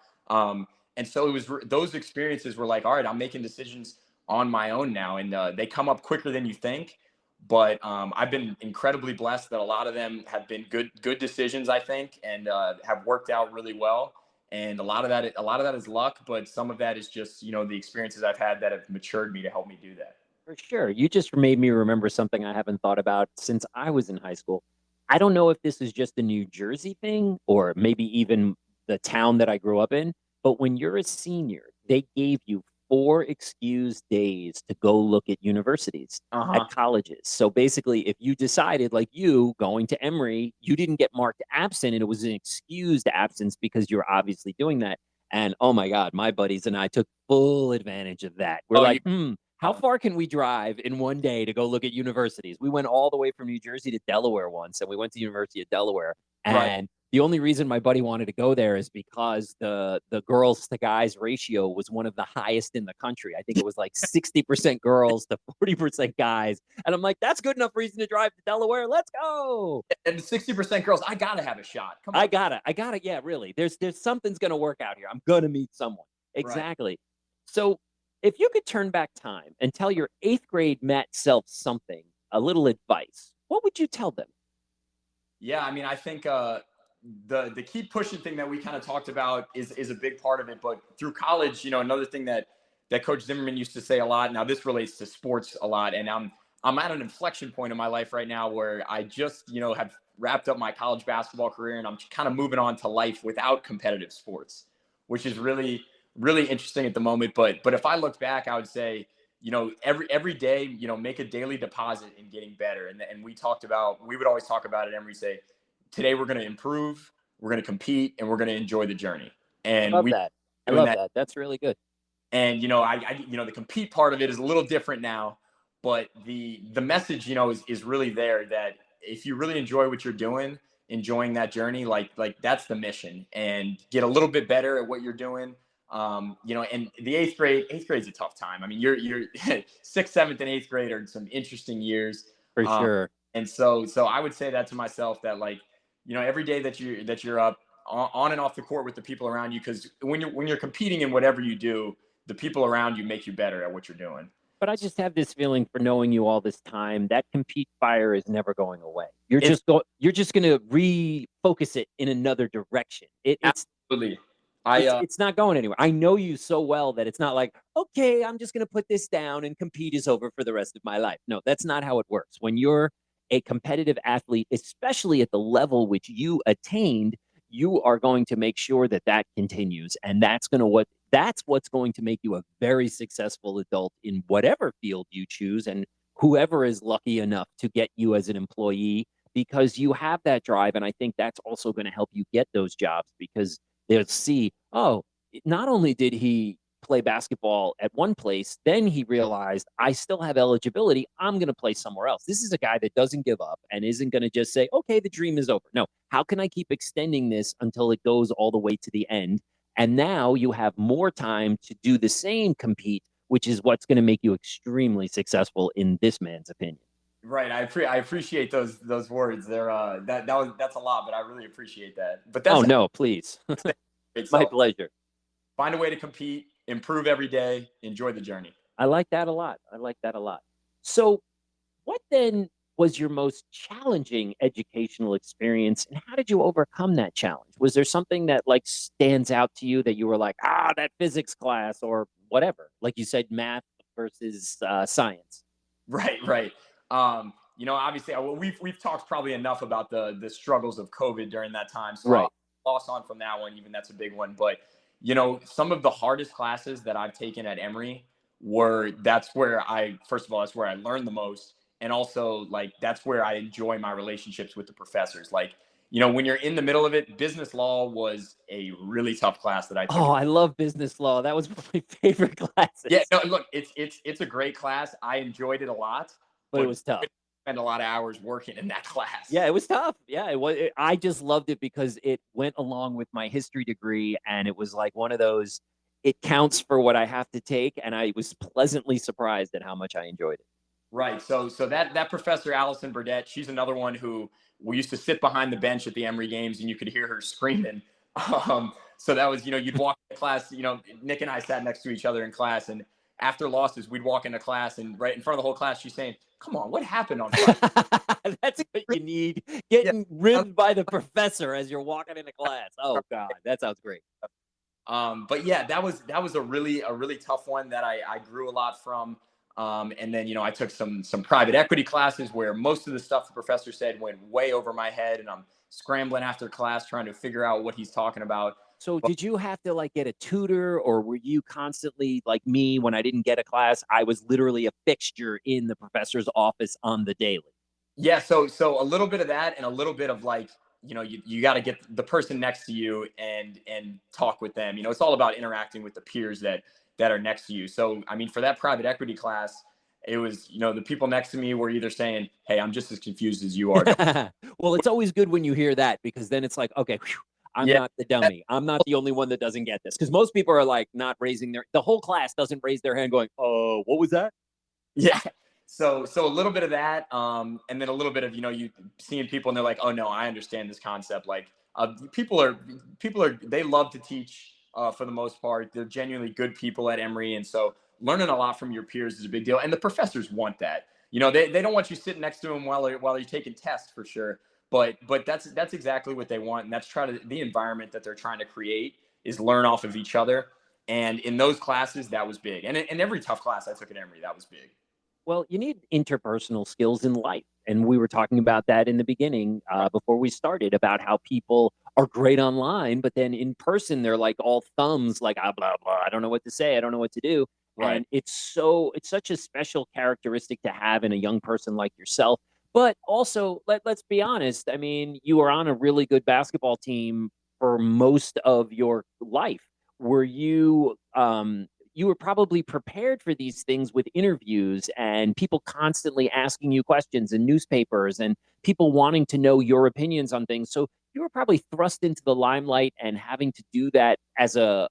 And so it was those experiences were like, all right, I'm making decisions on my own now, and they come up quicker than you think. But I've been incredibly blessed that a lot of them have been good decisions, I think, and have worked out really well. And a lot of that is luck, but some of that is just, the experiences I've had that have matured me to help me do that. For sure. You just made me remember something I haven't thought about since I was in high school. I don't know if this is just a New Jersey thing or maybe even the town that I grew up in, but when you're a senior, they gave you 4 excused days to go look at universities, Uh-huh. at colleges. So basically, if you decided, like you going to Emory, you didn't get marked absent and it was an excused absence because you're obviously doing that. And oh my God, my buddies and I took full advantage of that. We're Oh, like, how far can we drive in one day to go look at universities? We went all the way from New Jersey to Delaware once, and we went to the University of Delaware. right. And the only reason my buddy wanted to go there is because the girls to guys ratio was one of the highest in the country. I think it was like 60% girls to 40% guys. And I'm like, that's good enough reason to drive to Delaware. Let's go. And 60% girls, I gotta have a shot. Come on. I gotta. Yeah, really. There's something's gonna work out here. I'm gonna meet someone. Right. Exactly. So if you could turn back time and tell your 8th grade Matt self something, a little advice, what would you tell them? Yeah, I mean, I think the keep pushing thing that we kind of talked about is a big part of it. But through college, another thing that Coach Zimmerman used to say a lot. Now this relates to sports a lot, and I'm at an inflection point in my life right now where I just have wrapped up my college basketball career, and I'm kind of moving on to life without competitive sports, which is really really interesting at the moment. But if I looked back, I would say, every day, make a daily deposit in getting better. And we would always talk about it, and we say, today we're going to improve, we're going to compete, and we're going to enjoy the journey. I And love we that. I doing love that. that. That's really good. And the compete part of it is a little different now, but the message, is really there, that if you really enjoy what you're doing, enjoying that journey, like that's the mission, and get a little bit better at what you're doing. And the eighth grade is a tough time. I mean, you're sixth, seventh, and eighth grade are some interesting years. For sure. And so I would say that to myself, that every day that you're up on and off the court with the people around you, because when you're competing in whatever you do, the people around you make you better at what you're doing. But I just have this feeling, for knowing you all this time, that compete fire is never going away. You're just going to refocus it in another direction. It's absolutely. It's not going anywhere. I know you so well that it's not like, okay, I'm just going to put this down and compete is over for the rest of my life. No, that's not how it works. When you're a competitive athlete, especially at the level which you attained, you are going to make sure that that continues. And that's what's going to make you a very successful adult in whatever field you choose, and whoever is lucky enough to get you as an employee, because you have that drive. And I think that's also going to help you get those jobs, because they'll see, oh, not only did he play basketball at one place, then he realized, I still have eligibility, I'm going to play somewhere else. This is a guy that doesn't give up and isn't going to just say, okay, the dream is over. No, how can I keep extending this until it goes all the way to the end? And now you have more time to do the same, compete, which is what's going to make you extremely successful in this man's opinion. Right. I appreciate those words. That's a lot, but I really appreciate that. But no, please. My pleasure. Find a way to compete, improve every day, enjoy the journey. I like that a lot. So what then was your most challenging educational experience, and how did you overcome that challenge? Was there something that stands out to you that you were like, that physics class, or whatever? Like you said, math versus science. Right. Obviously we've talked probably enough about the struggles of COVID during that time. So right. I'll pass on from that one, even that's a big one. But, some of the hardest classes that I've taken at Emory that's where I learned the most. And also, that's where I enjoy my relationships with the professors. When you're in the middle of it, business law was a really tough class that I took. Oh, I love business law. That was one of my favorite classes. Yeah, no, look, it's a great class. I enjoyed it a lot. But it was tough. Spend a lot of hours working in that class. Yeah, it was tough. Yeah, it was. I just loved it because it went along with my history degree, and it was like one of those, it counts for what I have to take, and I was pleasantly surprised at how much I enjoyed it. Right. So that professor, Allison Burdett, she's another one who we used to sit behind the bench at the Emory games, and you could hear her screaming. So that was, you'd walk in class, Nick and I sat next to each other in class, and after losses, we'd walk into class, and right in front of the whole class, she's saying, "Come on, what happened on Friday?" That's what you need. Yeah. Getting ribbed by the professor as you're walking into class. Oh God, that sounds great. But yeah, that was a really tough one that I grew a lot from. And then I took some private equity classes where most of the stuff the professor said went way over my head, and I'm scrambling after class trying to figure out what he's talking about. So did you have to like get a tutor, or were you constantly like me when I didn't get a class? I was literally a fixture in the professor's office on the daily. Yeah, so a little bit of that, and a little bit of like, you got to get the person next to you and talk with them. It's all about interacting with the peers that are next to you. So I mean, for that private equity class, it was, the people next to me were either saying, "Hey, I'm just as confused as you are." Well, it's always good when you hear that, because then it's like, okay, whew, I'm Yeah. not the dummy. I'm not the only one that doesn't get this, because most people are like not raising the whole class doesn't raise their hand going, "Oh, what was that?" Yeah. So a little bit of that, and then a little bit of, you seeing people and they're like, "Oh no, I understand this concept." Like, people are they love to teach, for the most part. They're genuinely good people at Emory, and so learning a lot from your peers is a big deal. And the professors want that. They don't want you sitting next to them while you're taking tests, for sure. But that's exactly what they want, and that's the environment that they're trying to create is learn off of each other. And in those classes, that was big. And in every tough class I took at Emory, that was big. Well, you need interpersonal skills in life. And we were talking about that in the beginning, before we started, about how people are great online, but then in person, they're like all thumbs, like, blah, blah. I don't know what to say. I don't know what to do. Right. And it's such a special characteristic to have in a young person like yourself. But also, let's be honest. I mean, you were on a really good basketball team for most of your life. Were you were probably prepared for these things with interviews and people constantly asking you questions in newspapers and people wanting to know your opinions on things. So you were probably thrust into the limelight and having to do that as a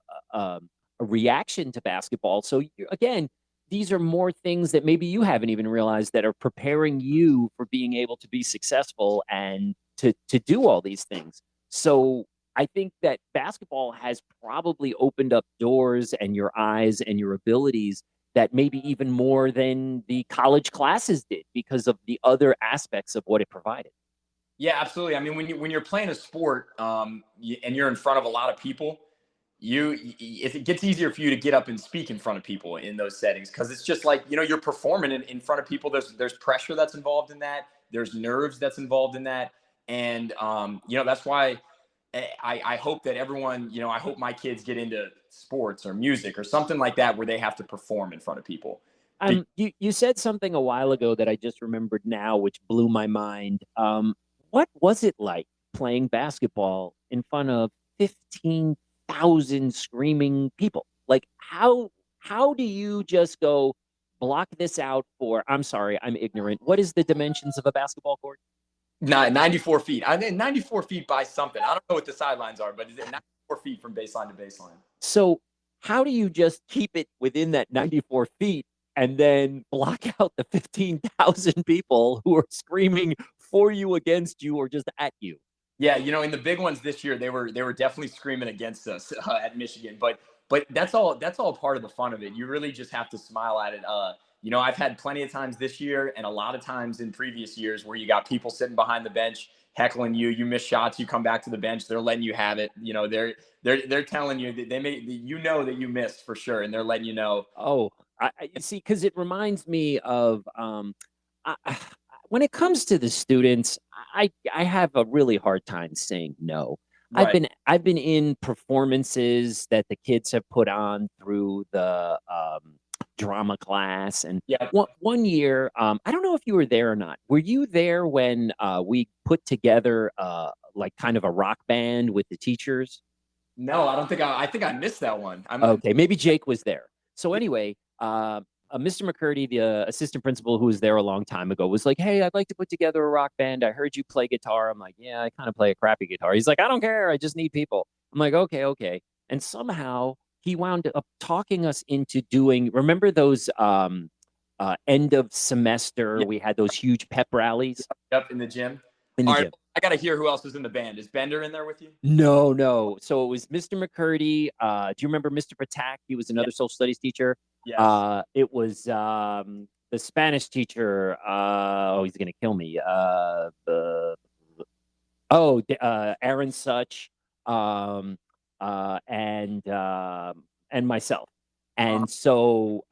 reaction to basketball. So again, these are more things that maybe you haven't even realized that are preparing you for being able to be successful and to do all these things. So I think that basketball has probably opened up doors and your eyes and your abilities that maybe even more than the college classes did, because of the other aspects of what it provided. Yeah, absolutely. I mean, when you're playing a sport, and you're in front of a lot of people, if it gets easier for you to get up and speak in front of people in those settings, because it's just like, you're performing in front of people. There's pressure that's involved in that. There's nerves that's involved in that. And that's why I hope that everyone, I hope my kids get into sports or music or something like that where they have to perform in front of people. You said something a while ago that I just remembered now, which blew my mind. What was it like playing basketball in front of 15,000 screaming people? Like, how do you just go block this out for? I'm sorry, I'm ignorant. What is the dimensions of a basketball court? 94 feet. I mean, 94 feet by something. I don't know what the sidelines are, but is it 94 feet from baseline to baseline? So how do you just keep it within that 94 feet and then block out the 15,000 people who are screaming for you, against you, or just at you? Yeah, in the big ones this year, they were definitely screaming against us, at Michigan, but that's all part of the fun of it. You really just have to smile at it. I've had plenty of times this year and a lot of times in previous years where you got people sitting behind the bench heckling you. You miss shots, you come back to the bench, they're letting you have it. They're telling you that that you missed for sure, and they're letting you know. Oh, you see, because it reminds me of I, when it comes to the students, I have a really hard time saying no. Right. I've been in performances that the kids have put on through the drama class, and Yeah. one year, I don't know if you were there or not. Were you there when we put together like kind of a rock band with the teachers? No, I don't think I think I missed that one. Okay, maybe Jake was there. So anyway, Mr. McCurdy, the assistant principal who was there a long time ago, was like, "Hey, I'd like to put together a rock band. I heard you play guitar." I'm like, "Yeah, I kind of play a crappy guitar." He's like, "I don't care. I just need people." I'm like, "Okay, okay." And somehow he wound up talking us into doing. Remember those end of semester? Yeah. We had those huge pep rallies Up in the gym. in the All right, gym. I got to hear who else is in the band. Is Bender in there with you? No, no. So it was Mr. McCurdy. Do you remember Mr. Patak? He was Yeah. another social studies teacher. Yes. It was the Spanish teacher. He's gonna kill me. Aaron Such, um, and myself. Uh, And so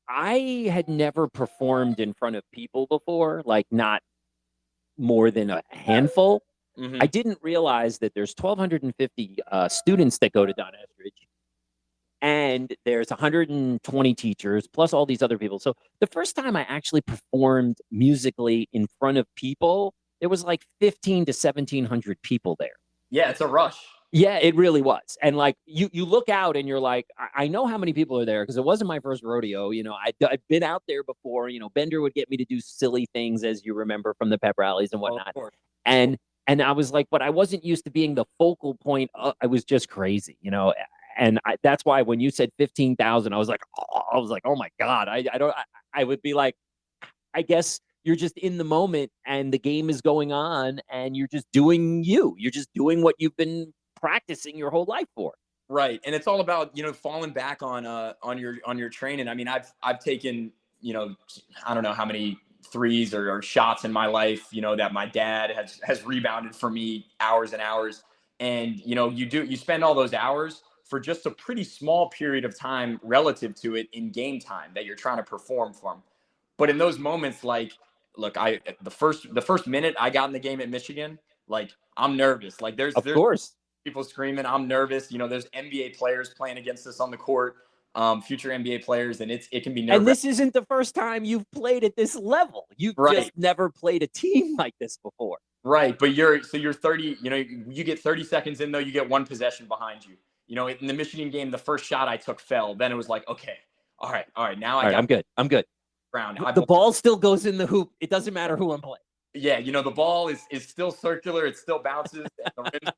I had never performed in front of people before, like not more than a handful. I mhm. didn't realize that there's 1,250 students that go to Don Estridge, and there's 120 teachers plus all these other people. So the first time I actually performed musically in front of people, there was like 15 to 1,700 people there. Yeah, it's a rush. Yeah, it really was. And like you look out and you're like, I know how many people are there because it wasn't my first rodeo. You know, I've been out there before. You know, Bender would get me to do silly things, as you remember from the pep rallies and Oh, of whatnot. course. And I was like, but I wasn't used to being the focal point. I was just crazy, you know. And that's why when you said 15,000, I was like, oh my god, I would be like, I guess you're just in the moment and the game is going on and you're just doing you. You're just doing what you've been practicing your whole life for. Right. And it's all about, falling back on your training. I mean, I've taken, I don't know how many threes or shots in my life, that my dad has rebounded for me hours and hours. And, you spend all those hours for just a pretty small period of time relative to it in game time that you're trying to perform from. But in those moments, like, look, the first minute I got in the game at Michigan, like, I'm nervous. Like, Of there's course. people screaming. I'm nervous. There's NBA players playing against us on the court, future NBA players, and it can be nerve And wracking. this isn't the first time you've played at this level. You've Right, just never played a team like this before. right. But you're 30. You get 30 seconds in though. You get one possession behind you. In the Michigan game, the first shot I took fell. Then it was like, okay, all right, all right. Now I All right, got I'm good. I'm good. ground. The ball still goes in the hoop. It doesn't matter who I'm playing. Yeah, the ball is still circular. It still bounces. And the rims,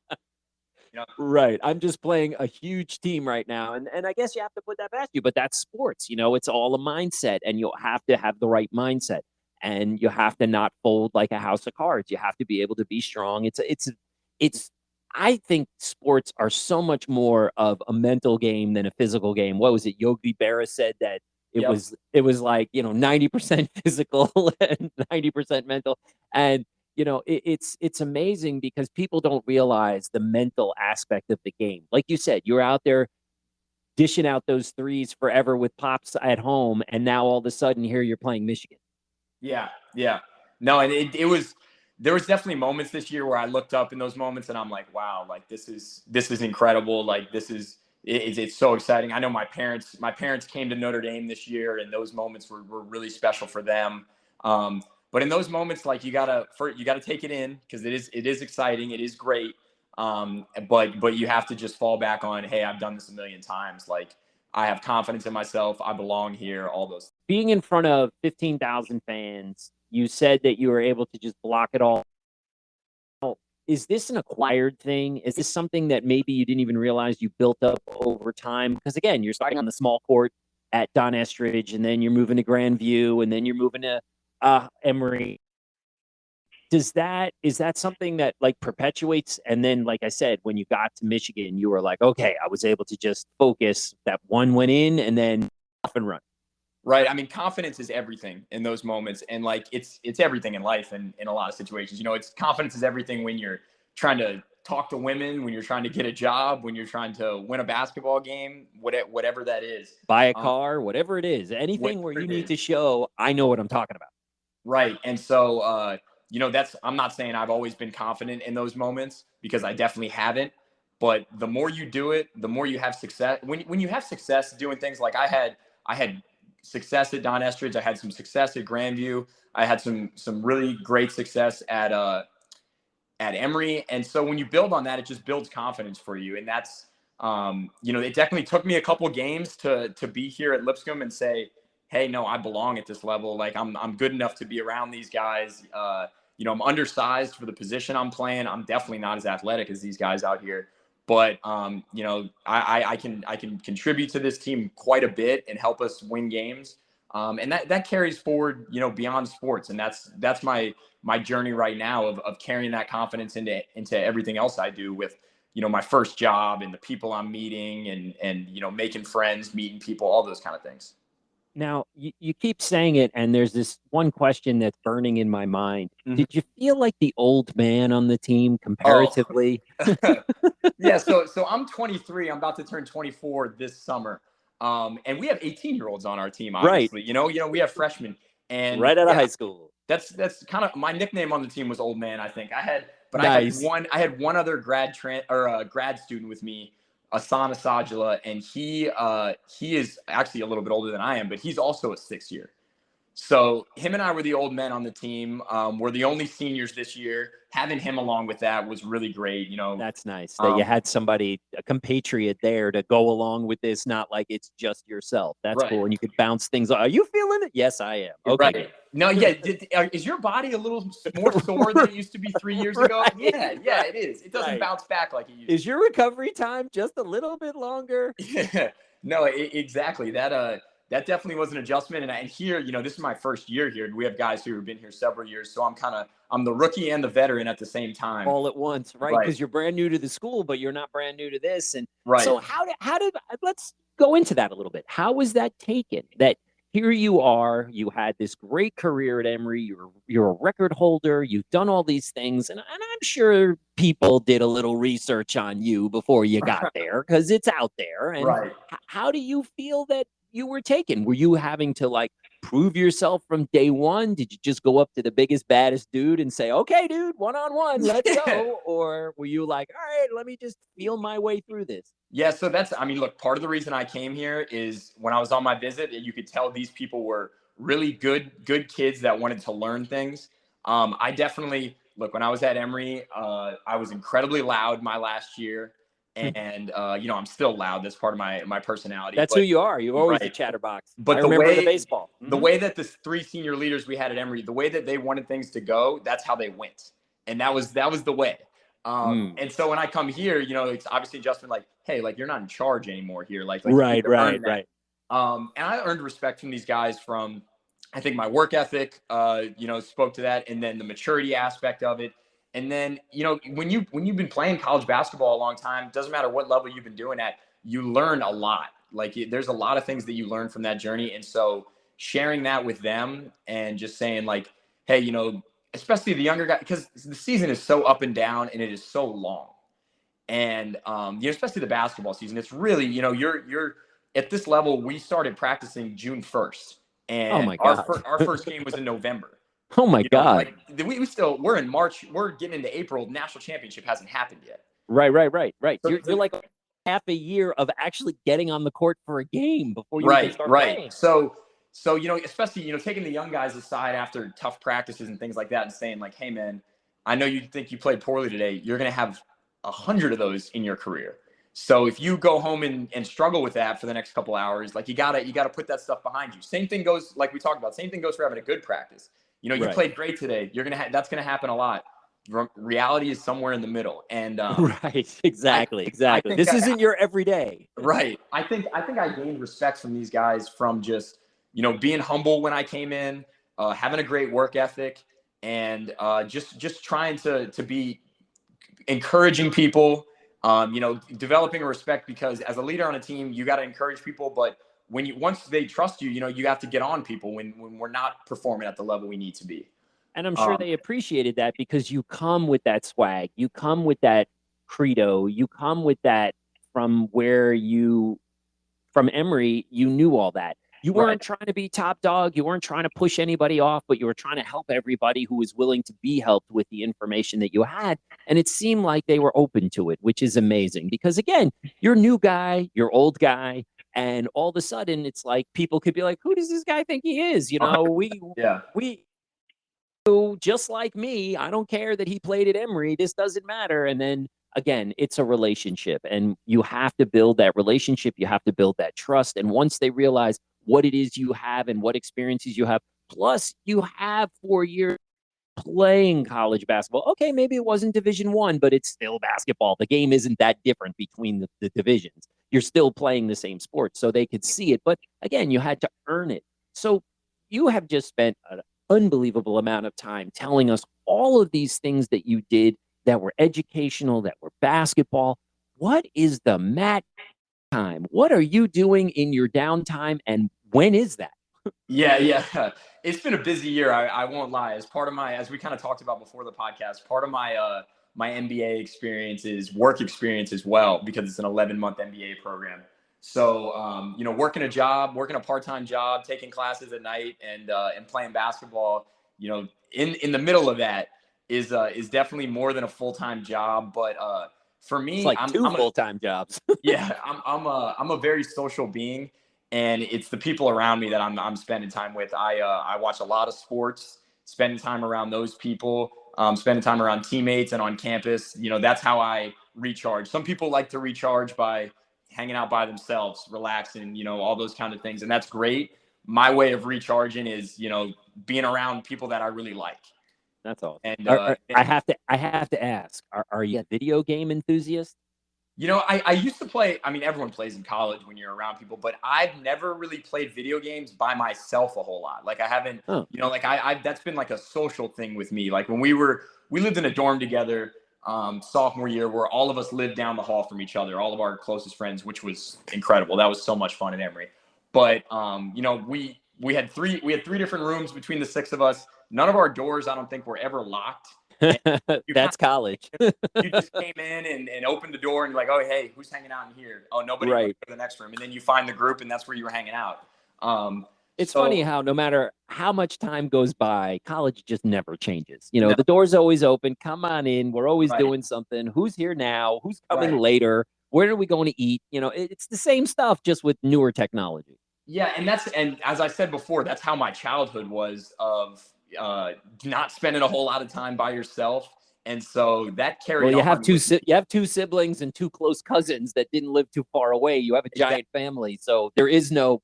Right. I'm just playing a huge team right now. And I guess you have to put that past you, but that's sports. You know, it's all a mindset and you'll have to have the right mindset. And you have to not fold like a house of cards. You have to be able to be strong. It's I think sports are so much more of a mental game than a physical game. What was it? Yogi Berra said that Yep. it was like, 90% physical and 90% mental. And it's amazing because people don't realize the mental aspect of the game. Like you said, you're out there dishing out those threes forever with pops at home, and now all of a sudden here you're playing Michigan. Yeah, yeah. No, and it was there was definitely moments this year where I looked up in those moments and I'm like, wow, like this is incredible. Like it's so exciting. I know my parents came to Notre Dame this year and those moments were really special for them. But in those moments, like you gotta take it in because it is exciting, it is great. But you have to just fall back on, hey, I've done this a million times. Like I have confidence in myself, I belong here, all those. Being in front of 15,000 fans, you said that you were able to just block it all. Is this an acquired thing? Is this something that maybe you didn't even realize you built up over time? Because again, you're starting on the small court at Don Estridge, and then you're moving to Grandview, and then you're moving to Emory. Is that something that like perpetuates? And then, like I said, when you got to Michigan, you were like, okay, I was able to just focus. That one went in, and then off and run. Right. I mean, confidence is everything in those moments. And like it's everything in life and in a lot of situations. It's confidence is everything when you're trying to talk to women, when you're trying to get a job, when you're trying to win a basketball game, whatever that is. Buy a car, whatever it is, anything where Whatever you it need is. to show I know what I'm talking about. Right. And so I'm not saying I've always been confident in those moments because I definitely haven't. But the more you do it, the more you have success. When you have success doing things like I had success at Don Estridge, I had some success at Grandview, I had some really great success at Emory. And so when you build on that, it just builds confidence for you. And that's, it definitely took me a couple games to be here at Lipscomb and say, hey, no, I belong at this level. Like I'm good enough to be around these guys. I'm undersized for the position I'm playing. I'm definitely not as athletic as these guys out here. But I can contribute to this team quite a bit and help us win games. And that carries forward, beyond sports. And that's my journey right now of carrying that confidence into everything else I do with my first job and the people I'm meeting and making friends, meeting people, all those kind of things. Now, you keep saying it, and there's this one question that's burning in my mind. Mhm. Did you feel like the old man on the team Oh, comparatively? yeah. So I'm 23. I'm about to turn 24 this summer. And we have 18-year-olds on our team, Right. obviously. We have freshmen. And Right out of yeah, high school. that's kind of my nickname on the team was Old Man, I think. Nice. I had one other grad student with me, Asana Sajala, and he is actually a little bit older than I am, but he's also a 6th year. So him and I were the old men on the team. We're the only seniors this year. Having him along with that was really great. That's nice that you had somebody, a compatriot there to go along with this, not like it's just yourself. That's Right. cool. And you could bounce things. Are you feeling it? Yes, I am. Okay. Right. No, yeah. Is your body a little more sore than it used to be 3 years ago? Right, Yeah, it is. It doesn't right. bounce back like it used Is your recovery time just a little bit longer? Yeah. No, exactly. That definitely was an adjustment. And here, this is my first year here. We have guys who have been here several years. So I'm the rookie and the veteran at the same time. All at once, right? Right. Because you're brand new to the school, but you're not brand new to this. And Right. so how did let's go into that a little bit. How was that taken? That here you are, you had this great career at Emory, you're a record holder, you've done all these things, and I'm sure people did a little research on you before you got there because it's out there. And Right. how do you feel that you were taken? Were you having to like prove yourself from day one? Did you just go up to the biggest, baddest dude and say, okay, dude, one-on-one, let's go? Or were you like, all right, let me just feel my way through this? Yeah, so look, part of the reason I came here is when I was on my visit, you could tell these people were really good kids that wanted to learn things. I definitely, look, when I was at Emory, I was incredibly loud my last year. And, I'm still loud. That's part of my personality. That's who you are. You're always a chatterbox. But I remember the baseball. The way that the 3 senior leaders we had at Emory, the way that they wanted things to go, that's how they went. And that was the way. And so when I come here, it's obviously just been like, hey, like you're not in charge anymore here. Like right. And I earned respect from these guys from, I think my work ethic, spoke to that, and then the maturity aspect of it. And then, when you've been playing college basketball a long time, doesn't matter what level you've been doing at, you learn a lot. Like there's a lot of things that you learn from that journey. And so sharing that with them and just saying like, hey, especially the younger guy, because the season is so up and down and it is so long. And, especially the basketball season, it's really, you're at this level. We started practicing June 1st and oh my God. our first game was in November. Oh my God. We're in March. We're getting into April. National championship hasn't happened yet. Right. So you're like half a year of actually getting on the court for a game before you even start playing. So, especially, taking the young guys aside after tough practices and things like that and saying like, hey man, I know you think you played poorly today. You're going to have 100 of those in your career. So if you go home and struggle with that for the next couple hours, like you gotta put that stuff behind you. Same thing goes, like we talked about, same thing goes for having a good practice. You played great today. That's going to happen a lot. Reality is somewhere in the middle. And right. Exactly. This isn't your everyday. Right. I think I gained respect from these guys from just, being humble when I came in, having a great work ethic, and just trying to be encouraging people, developing a respect, because as a leader on a team, you got to encourage people, but once they trust you, you have to get on people when we're not performing at the level we need to be. And I'm sure they appreciated that because you come with that swag, you come with that credo, you come with that from Emory, you knew all that. You weren't trying to be top dog. You weren't trying to push anybody off, but you were trying to help everybody who was willing to be helped with the information that you had. And it seemed like they were open to it, which is amazing because again, you're a new guy, you're old guy. And all of a sudden, it's like people could be like, "Who does this guy think he is?" We just like me. I don't care that he played at Emory. This doesn't matter. And then again, it's a relationship, and you have to build that relationship. You have to build that trust. And once they realize what it is you have and what experiences you have, plus you have 4 years playing college basketball. Okay, maybe it wasn't Division I, but it's still basketball. The game isn't that different between the divisions. You're still playing the same sport, so they could see it. But again, you had to earn it. So you have just spent an unbelievable amount of time telling us all of these things that you did that were educational, that were basketball. What is the mat time? What are you doing in your downtime, and when is that? Yeah. It's been a busy year. I won't lie. As part of my, as we kind of talked about before the podcast, part of my MBA experience is work experience as well, because it's an 11-month MBA program. So, working a part-time job, taking classes at night, and playing basketball, in the middle of that is definitely more than a full-time job. But for It's me, like two full-time jobs. yeah, I'm a very social being, and it's the people around me that I'm spending time with. I watch a lot of sports, spending time around those people, spending time around teammates and on campus. That's how I recharge. Some people like to recharge by hanging out by themselves, relaxing, all those kind of things, and that's great. My way of recharging is, being around people that I really like. That's all. And I have to ask, are you a video game enthusiast? I used to play. I mean, everyone plays in college when you're around people, but I've never really played video games by myself a whole lot. Like I haven't, Oh. I that's been like a social thing with me. Like when we lived in a dorm together, sophomore year, where all of us lived down the hall from each other, all of our closest friends, which was incredible. That was so much fun at Emory. But we had three different rooms between the six of us. None of our doors, I don't think, were ever locked. That's college. You just came in and opened the door and you're like, oh, hey, who's hanging out in here? Oh, nobody. Right. Go to the next room. And then you find the group, and that's where you were hanging out. It's funny how no matter how much time goes by, college just never changes. No. The door's always open. Come on in. We're always Right. doing something. Who's here now? Who's coming Right. later? Where are we going to eat? It's the same stuff, just with newer technology. Yeah, and as I said before, that's how my childhood was, of not spending a whole lot of time by yourself. And so that carried on. You have two siblings and two close cousins that didn't live too far away. You have a giant family, so there is no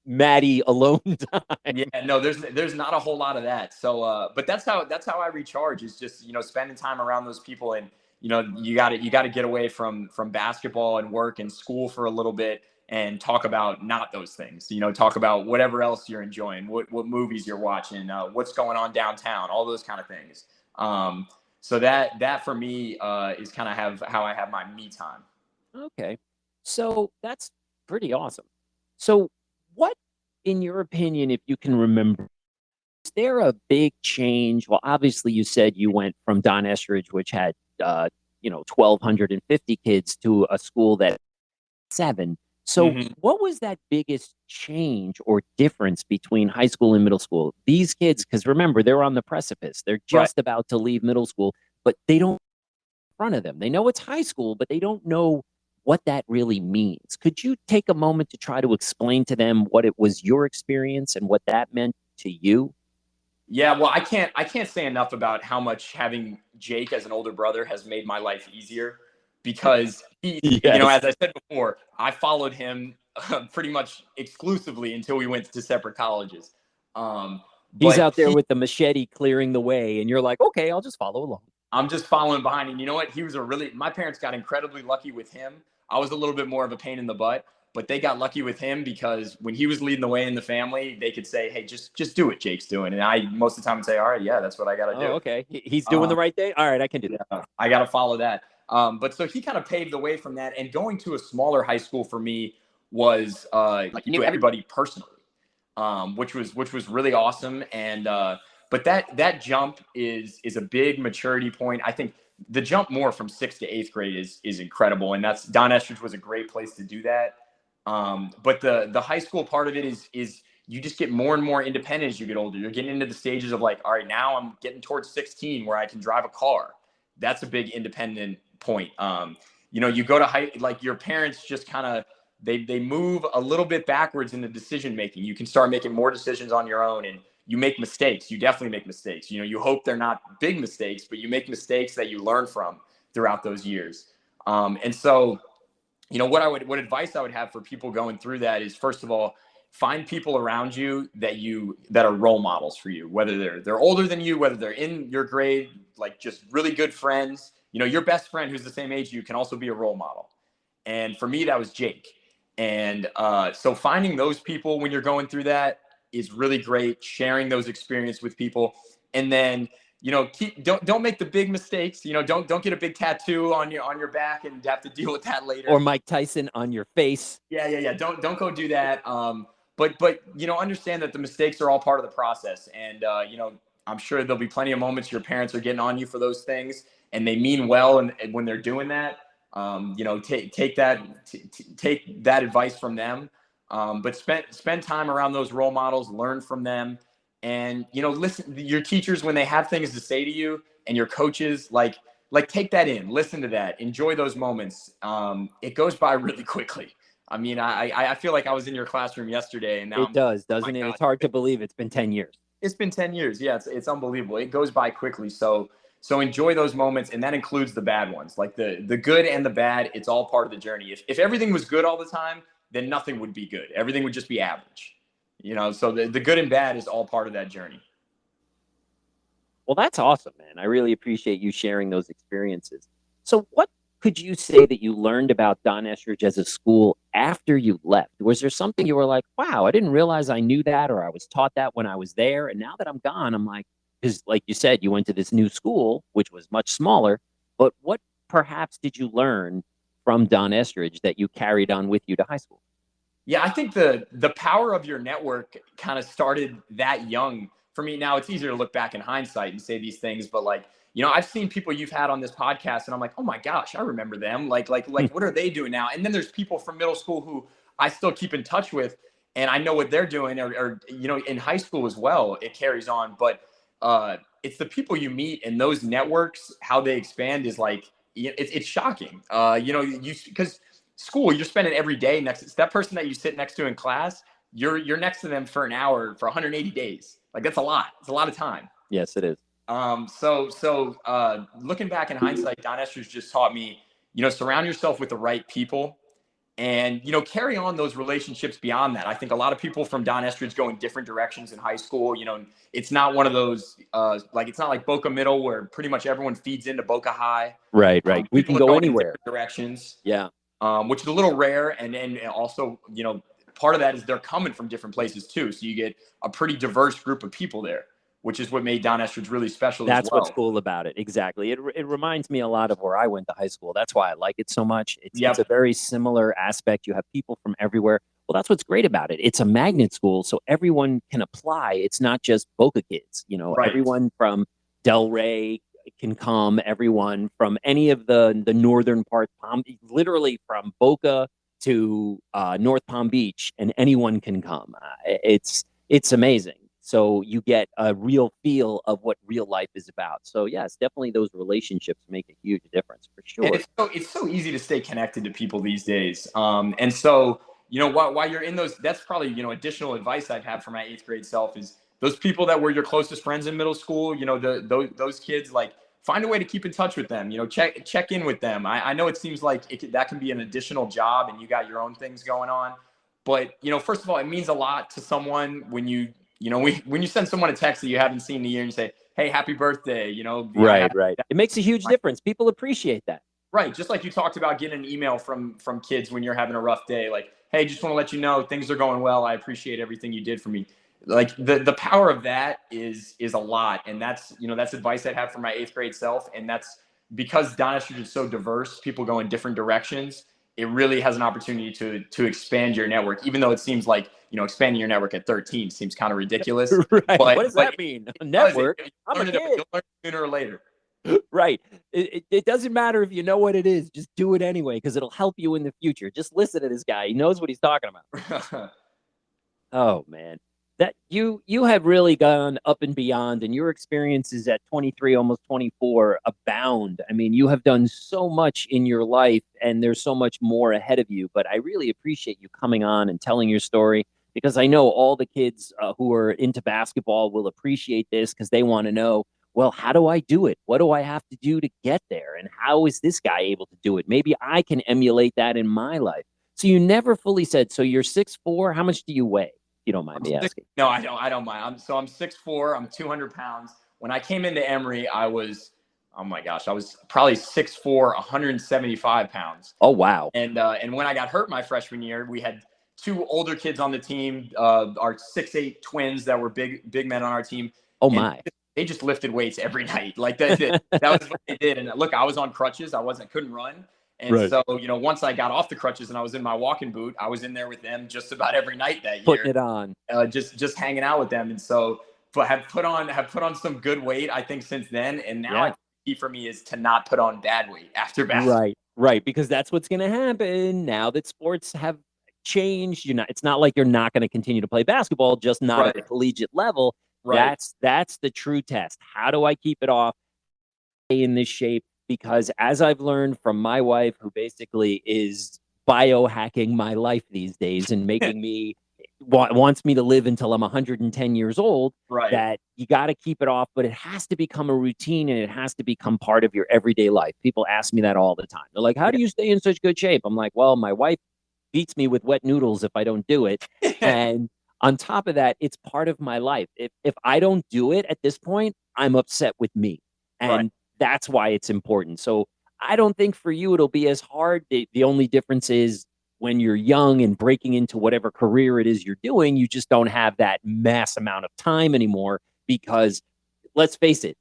Matty alone time. Yeah, no, there's not a whole lot of that. So, but that's how I recharge, is just spending time around those people. And you got to get away from basketball and work and school for a little bit, and talk about not those things. Talk about whatever else you're enjoying, what movies you're watching, what's going on downtown, all those kind of things. So that for me is kind of how I have my me time. Okay, so that's pretty awesome. So what, in your opinion, if you can remember, is there a big change? Well, obviously you said you went from Don Estridge, which had 1,250 kids, to a school that 7. So what was that biggest change or difference between high school and middle school? These kids, because remember, they're on the precipice. They're just about to leave middle school, but they don't in front of them. They know it's high school, but they don't know what that really means. Could you take a moment to try to explain to them what it was your experience and what that meant to you? Yeah, well, I can't say enough about how much having Jake as an older brother has made my life easier, because he, as I said before, I followed him pretty much exclusively until we went to separate colleges. He's out there with the machete clearing the way, and you're like, okay, I'll just follow along. I'm just following behind. And you know what? My parents got incredibly lucky with him. I was a little bit more of a pain in the butt, but they got lucky with him, because when he was leading the way in the family, they could say, hey, just do what Jake's doing. And I, most of the time, would say, all right, yeah, that's what I got to do. Okay. He's doing the right thing. All right, I can do that. I got to follow that. But so he kind of paved the way from that. And going to a smaller high school for me was like, you knew everybody personally, which was really awesome. And but that jump is a big maturity point. I think the jump more from 6th to 8th grade is incredible, and that's Don Estridge was a great place to do that. But the high school part of it is you just get more and more independent as you get older. You're getting into the stages of like, all right, now I'm getting towards 16 where I can drive a car. That's a big independent point. You go to like your parents just kind of, they move a little bit backwards in the decision making. You can start making more decisions on your own, and you make mistakes. You definitely make mistakes. You hope they're not big mistakes, but you make mistakes that you learn from throughout those years. And so, what advice I would have for people going through that is, first of all, find people around you that are role models for you, whether they're older than you, whether they're in your grade, like just really good friends. Your best friend who's the same age as you can also be a role model. And for me, that was Jake. And so finding those people when you're going through that, is really great. Sharing those experiences with people, and then don't make the big mistakes. Don't get a big tattoo on your back and have to deal with that later. Or Mike Tyson on your face. Yeah. Don't go do that. But understand that the mistakes are all part of the process, and I'm sure there'll be plenty of moments your parents are getting on you for those things, and they mean well, and when they're doing that, take that advice from them. But spend time around those role models, learn from them, and listen. Your teachers, when they have things to say to you, and your coaches, like take that in, listen to that, enjoy those moments. It goes by really quickly. I mean, I feel like I was in your classroom yesterday, and now it does, doesn't it? God, it's hard to believe it's been 10 years. It's been 10 years. Yeah, it's unbelievable. It goes by quickly. So enjoy those moments, and that includes the bad ones. Like the good and the bad, it's all part of the journey. If everything was good all the time, then nothing would be good. Everything would just be average. So the good and bad is all part of that journey. Well, that's awesome, man. I really appreciate you sharing those experiences. So what could you say that you learned about Don Estridge as a school after you left? Was there something you were like, wow, I didn't realize I knew that, or I was taught that when I was there, and now that I'm gone, I'm like, because like you said, you went to this new school, which was much smaller, but what perhaps did you learn from Don Estridge that you carried on with you to high school? Yeah, I think the power of your network kind of started that young. For me now, it's easier to look back in hindsight and say these things, but I've seen people you've had on this podcast, and I'm like, oh my gosh, I remember them. Like, what are they doing now? And then there's people from middle school who I still keep in touch with, and I know what they're doing, or in high school as well. It carries on, but it's the people you meet and those networks, how they expand is like, it's shocking. Because school, you're spending every day next to that person that you sit next to in class. You're next to them for an hour for 180 days. Like, that's a lot. It's a lot of time. Yes, it is. So looking back in hindsight, Don Estridge just taught me, surround yourself with the right people, and, carry on those relationships beyond that. I think a lot of people from Don Estridge go in different directions in high school. It's not one of those, it's not like Boca Middle where pretty much everyone feeds into Boca High. Right. We can go anywhere. Directions. Yeah. Which is a little rare. And also, part of that is they're coming from different places too. So you get a pretty diverse group of people there, which is what made Don Estridge really special. That's as well. what's cool about it. Exactly. It reminds me a lot of where I went to high school. That's why I like it so much. It's a very similar aspect. You have people from everywhere. Well, that's what's great about it. It's a magnet school, so everyone can apply. It's not just Boca kids. Right. Everyone from Delray can come. Everyone from any of the northern parts, literally from Boca to North Palm Beach, and anyone can come. It's amazing. So you get a real feel of what real life is about. So yes, definitely those relationships make a huge difference for sure. And it's so easy to stay connected to people these days. And so, while you're in those, that's probably, additional advice I'd have for my 8th grade self is those people that were your closest friends in middle school, those kids, like, find a way to keep in touch with them, check in with them. I know it seems like that can be an additional job and you got your own things going on, but, first of all, it means a lot to someone when you send someone a text that you haven't seen in a year and you say, hey, happy birthday, Right. It makes a huge difference. People appreciate that. Right. Just like you talked about getting an email from kids when you're having a rough day, like, hey, just want to let you know things are going well. I appreciate everything you did for me. Like the power of that is a lot. And that's advice I'd have for my 8th grade self. And that's because Don Estridge is so diverse, people go in different directions. It really has an opportunity to expand your network, even though it seems like, expanding your network at 13 seems kind of ridiculous. Right. What does that mean? A network? I'm a kid. You'll learn sooner or later. Right. It doesn't matter if you know what it is. Just do it anyway, because it'll help you in the future. Just listen to this guy. He knows what he's talking about. Oh, man. That you have really gone up and beyond, and your experiences at 23, almost 24, abound. I mean, you have done so much in your life, and there's so much more ahead of you. But I really appreciate you coming on and telling your story, because I know all the kids who are into basketball will appreciate this, because they want to know, well, how do I do it? What do I have to do to get there? And how is this guy able to do it? Maybe I can emulate that in my life. So you never fully said, so you're 6'4". How much do you weigh? You don't mind me asking. No, I don't mind. I'm 6'4". I'm 200 pounds. When I came into Emory, I was probably 6'4", 175 pounds. Oh, wow. And when I got hurt my freshman year, we had two older kids on the team, our 6'8" twins that were big men on our team. Oh And my. they just lifted weights every night. Like that was what they did. And look, I was on crutches. I couldn't run. And Right. so, once I got off the crutches and I was in my walking boot, I was in there with them just about every night that year. Putting it on. Just hanging out with them. And so, but have put on some good weight, I think, since then. And now I think the key for me is to not put on bad weight after basketball. Right. Because that's what's going to happen now that sports have changed. It's not like you're not going to continue to play basketball, just not at the collegiate level. Right. That's the true test. How do I keep it off, stay in this shape? Because as I've learned from my wife, who basically is biohacking my life these days and making me wants me to live until I'm 110 years old, that you got to keep it off, but it has to become a routine and it has to become part of your everyday life. People ask me that all the time. They're like, how do you stay in such good shape? I'm like, well, my wife beats me with wet noodles if I don't do it. And on top of that, it's part of my life. If I don't do it at this point, I'm upset with me. And that's why it's important. So I don't think for you it'll be as hard. The only difference is when you're young and breaking into whatever career it is you're doing, you just don't have that mass amount of time anymore because let's face it,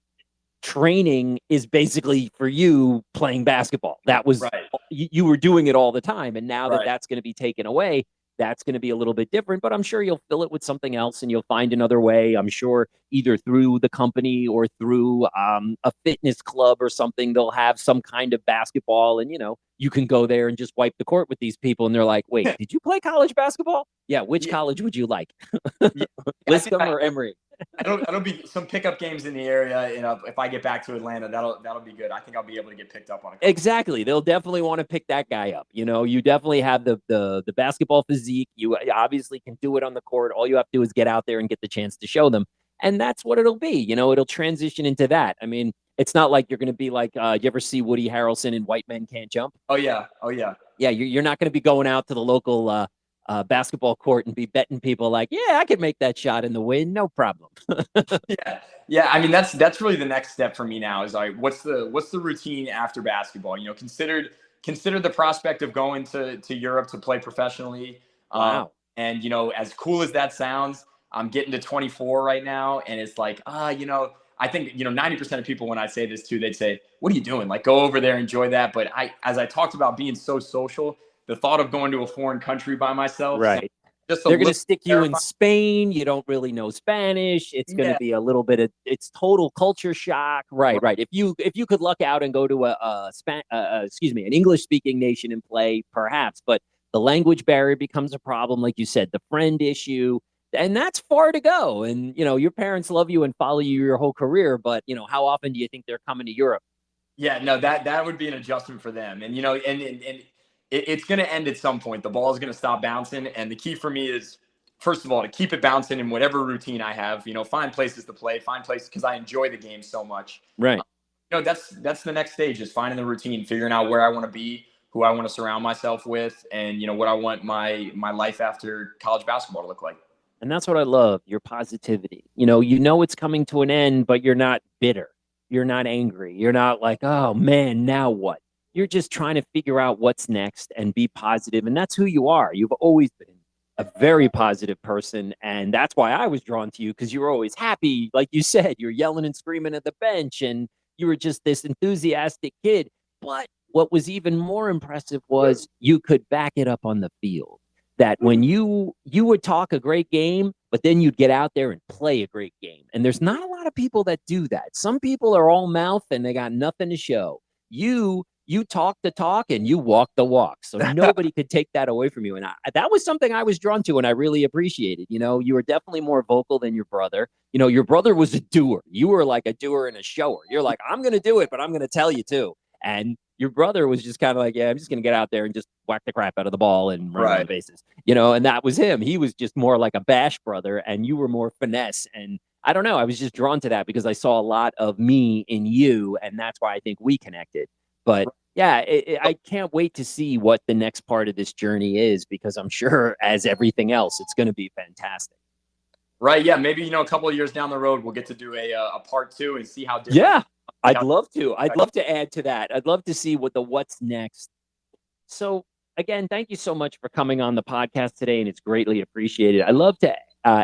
training is basically for you playing basketball. That was you were doing it all the time. And now that that's going to be taken away, that's going to be a little bit different, but I'm sure you'll fill it with something else and you'll find another way. I'm sure either through the company or through a fitness club or something, they'll have some kind of basketball and, you can go there and just wipe the court with these people. And they're like, wait, did you play college basketball? Yeah. Which college would you like? Lipscomb or Emory? That'll be some pickup games in the area. If I get back to Atlanta, that'll be good. I think I'll be able to get picked up on it. Exactly. They'll definitely want to pick that guy up. You definitely have the basketball physique. You obviously can do it on the court. All you have to do is get out there and get the chance to show them. And that's what it'll be. It'll transition into that. I mean, it's not like you're going to be like, you ever see Woody Harrelson in White Men Can't Jump? Oh, yeah. Yeah, you're not going to be going out to the local basketball court and be betting people like, yeah, I could make that shot in the wind, no problem. Yeah. I mean, that's really the next step for me now is like, what's the routine after basketball? Consider the prospect of going to Europe to play professionally. Wow. And as cool as that sounds, I'm getting to 24 right now, and it's like, I think 90% of people when I say this too, they'd say, "What are you doing? Like, go over there, enjoy that." But as I talked about being so social, the thought of going to a foreign country by myself, right? They're going to stick you in Spain. You don't really know Spanish. It's going to be a little bit of it's total culture shock. Right. If you could luck out and go to an English speaking nation and play, perhaps, but the language barrier becomes a problem, like you said, the friend issue, and that's far to go. And your parents love you and follow you your whole career, but how often do you think they're coming to Europe? Yeah, no, that would be an adjustment for them, and and it's going to end at some point. The ball is going to stop bouncing. And the key for me is, first of all, to keep it bouncing in whatever routine I have, find places to play, find places because I enjoy the game so much. Right. That's the next stage is finding the routine, figuring out where I want to be, who I want to surround myself with, and, what I want my life after college basketball to look like. And that's what I love, your positivity. It's coming to an end, but you're not bitter. You're not angry. You're not like, oh, man, now what? You're just trying to figure out what's next and be positive. And that's who you are. You've always been a very positive person. And that's why I was drawn to you, because you were always happy. Like you said, you're yelling and screaming at the bench and you were just this enthusiastic kid. But what was even more impressive was you could back it up on the field. That when you would talk a great game, but then you'd get out there and play a great game. And there's not a lot of people that do that. Some people are all mouth and they got nothing to show. You talk the talk and you walk the walk. So nobody could take that away from you. And that was something I was drawn to and I really appreciated. You were definitely more vocal than your brother. Your brother was a doer. You were like a doer and a shower. You're like, I'm going to do it, but I'm going to tell you too. And your brother was just kind of like, yeah, I'm just going to get out there and just whack the crap out of the ball and run the bases. And that was him. He was just more like a bash brother and you were more finesse. And I don't know. I was just drawn to that because I saw a lot of me in you. And that's why I think we connected. But yeah, I can't wait to see what the next part of this journey is, because I'm sure, as everything else, it's going to be fantastic. Right. Yeah. Maybe, a couple of years down the road, we'll get to do a part 2 and see how different. Yeah, I'd love to. I'd love to add to that. I'd love to see what's next. So again, thank you so much for coming on the podcast today, and it's greatly appreciated. I love to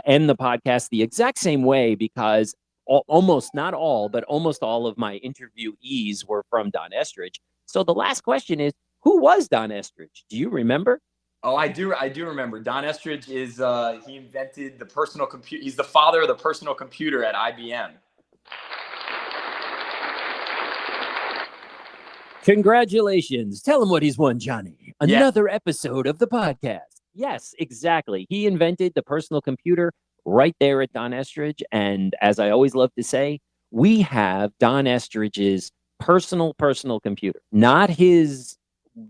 end the podcast the exact same way because almost not all, but almost all of my interviewees were from Don Estridge. So the last question is, who was Don Estridge? Do you remember? Oh, I do remember. Don Estridge is he invented the personal computer. He's the father of the personal computer at IBM. Congratulations. Tell him what he's won, Johnny. Another episode of the podcast. Yes, exactly. He invented the personal computer right there at Don Estridge. And as I always love to say, we have Don Estridge's personal computer, not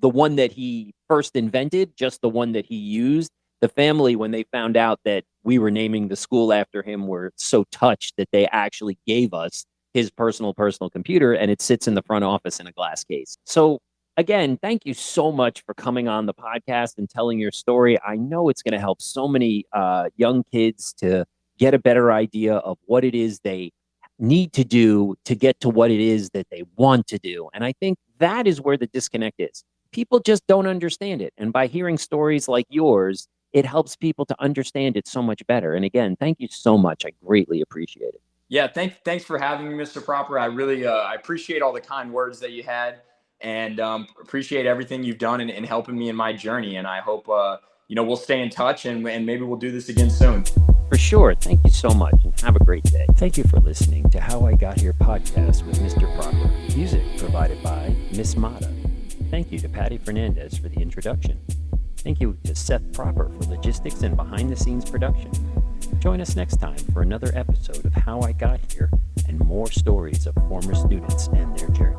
the one that he first invented, just the one that he used. The family, when they found out that we were naming the school after him, were so touched that they actually gave us his personal computer, and it sits in the front office in a glass case. So again, thank you so much for coming on the podcast and telling your story. I know it's going to help so many young kids to get a better idea of what it is they need to do to get to what it is that they want to do. And I think that is where the disconnect is. People just don't understand it. And by hearing stories like yours, it helps people to understand it so much better. And again, thank you so much. I greatly appreciate it. Yeah, thanks for having me, Mr. Proper. I really I appreciate all the kind words that you had, and appreciate everything you've done in helping me in my journey. And I hope we'll stay in touch and maybe we'll do this again soon. For sure. Thank you so much, and have a great day. Thank you for listening to How I Got Here podcast with Mr. Proper. Music provided by Miss Mata. Thank you to Patty Fernandez for the introduction. Thank you to Seth Proper for logistics and behind-the-scenes production. Join us next time for another episode of How I Got Here and more stories of former students and their journey.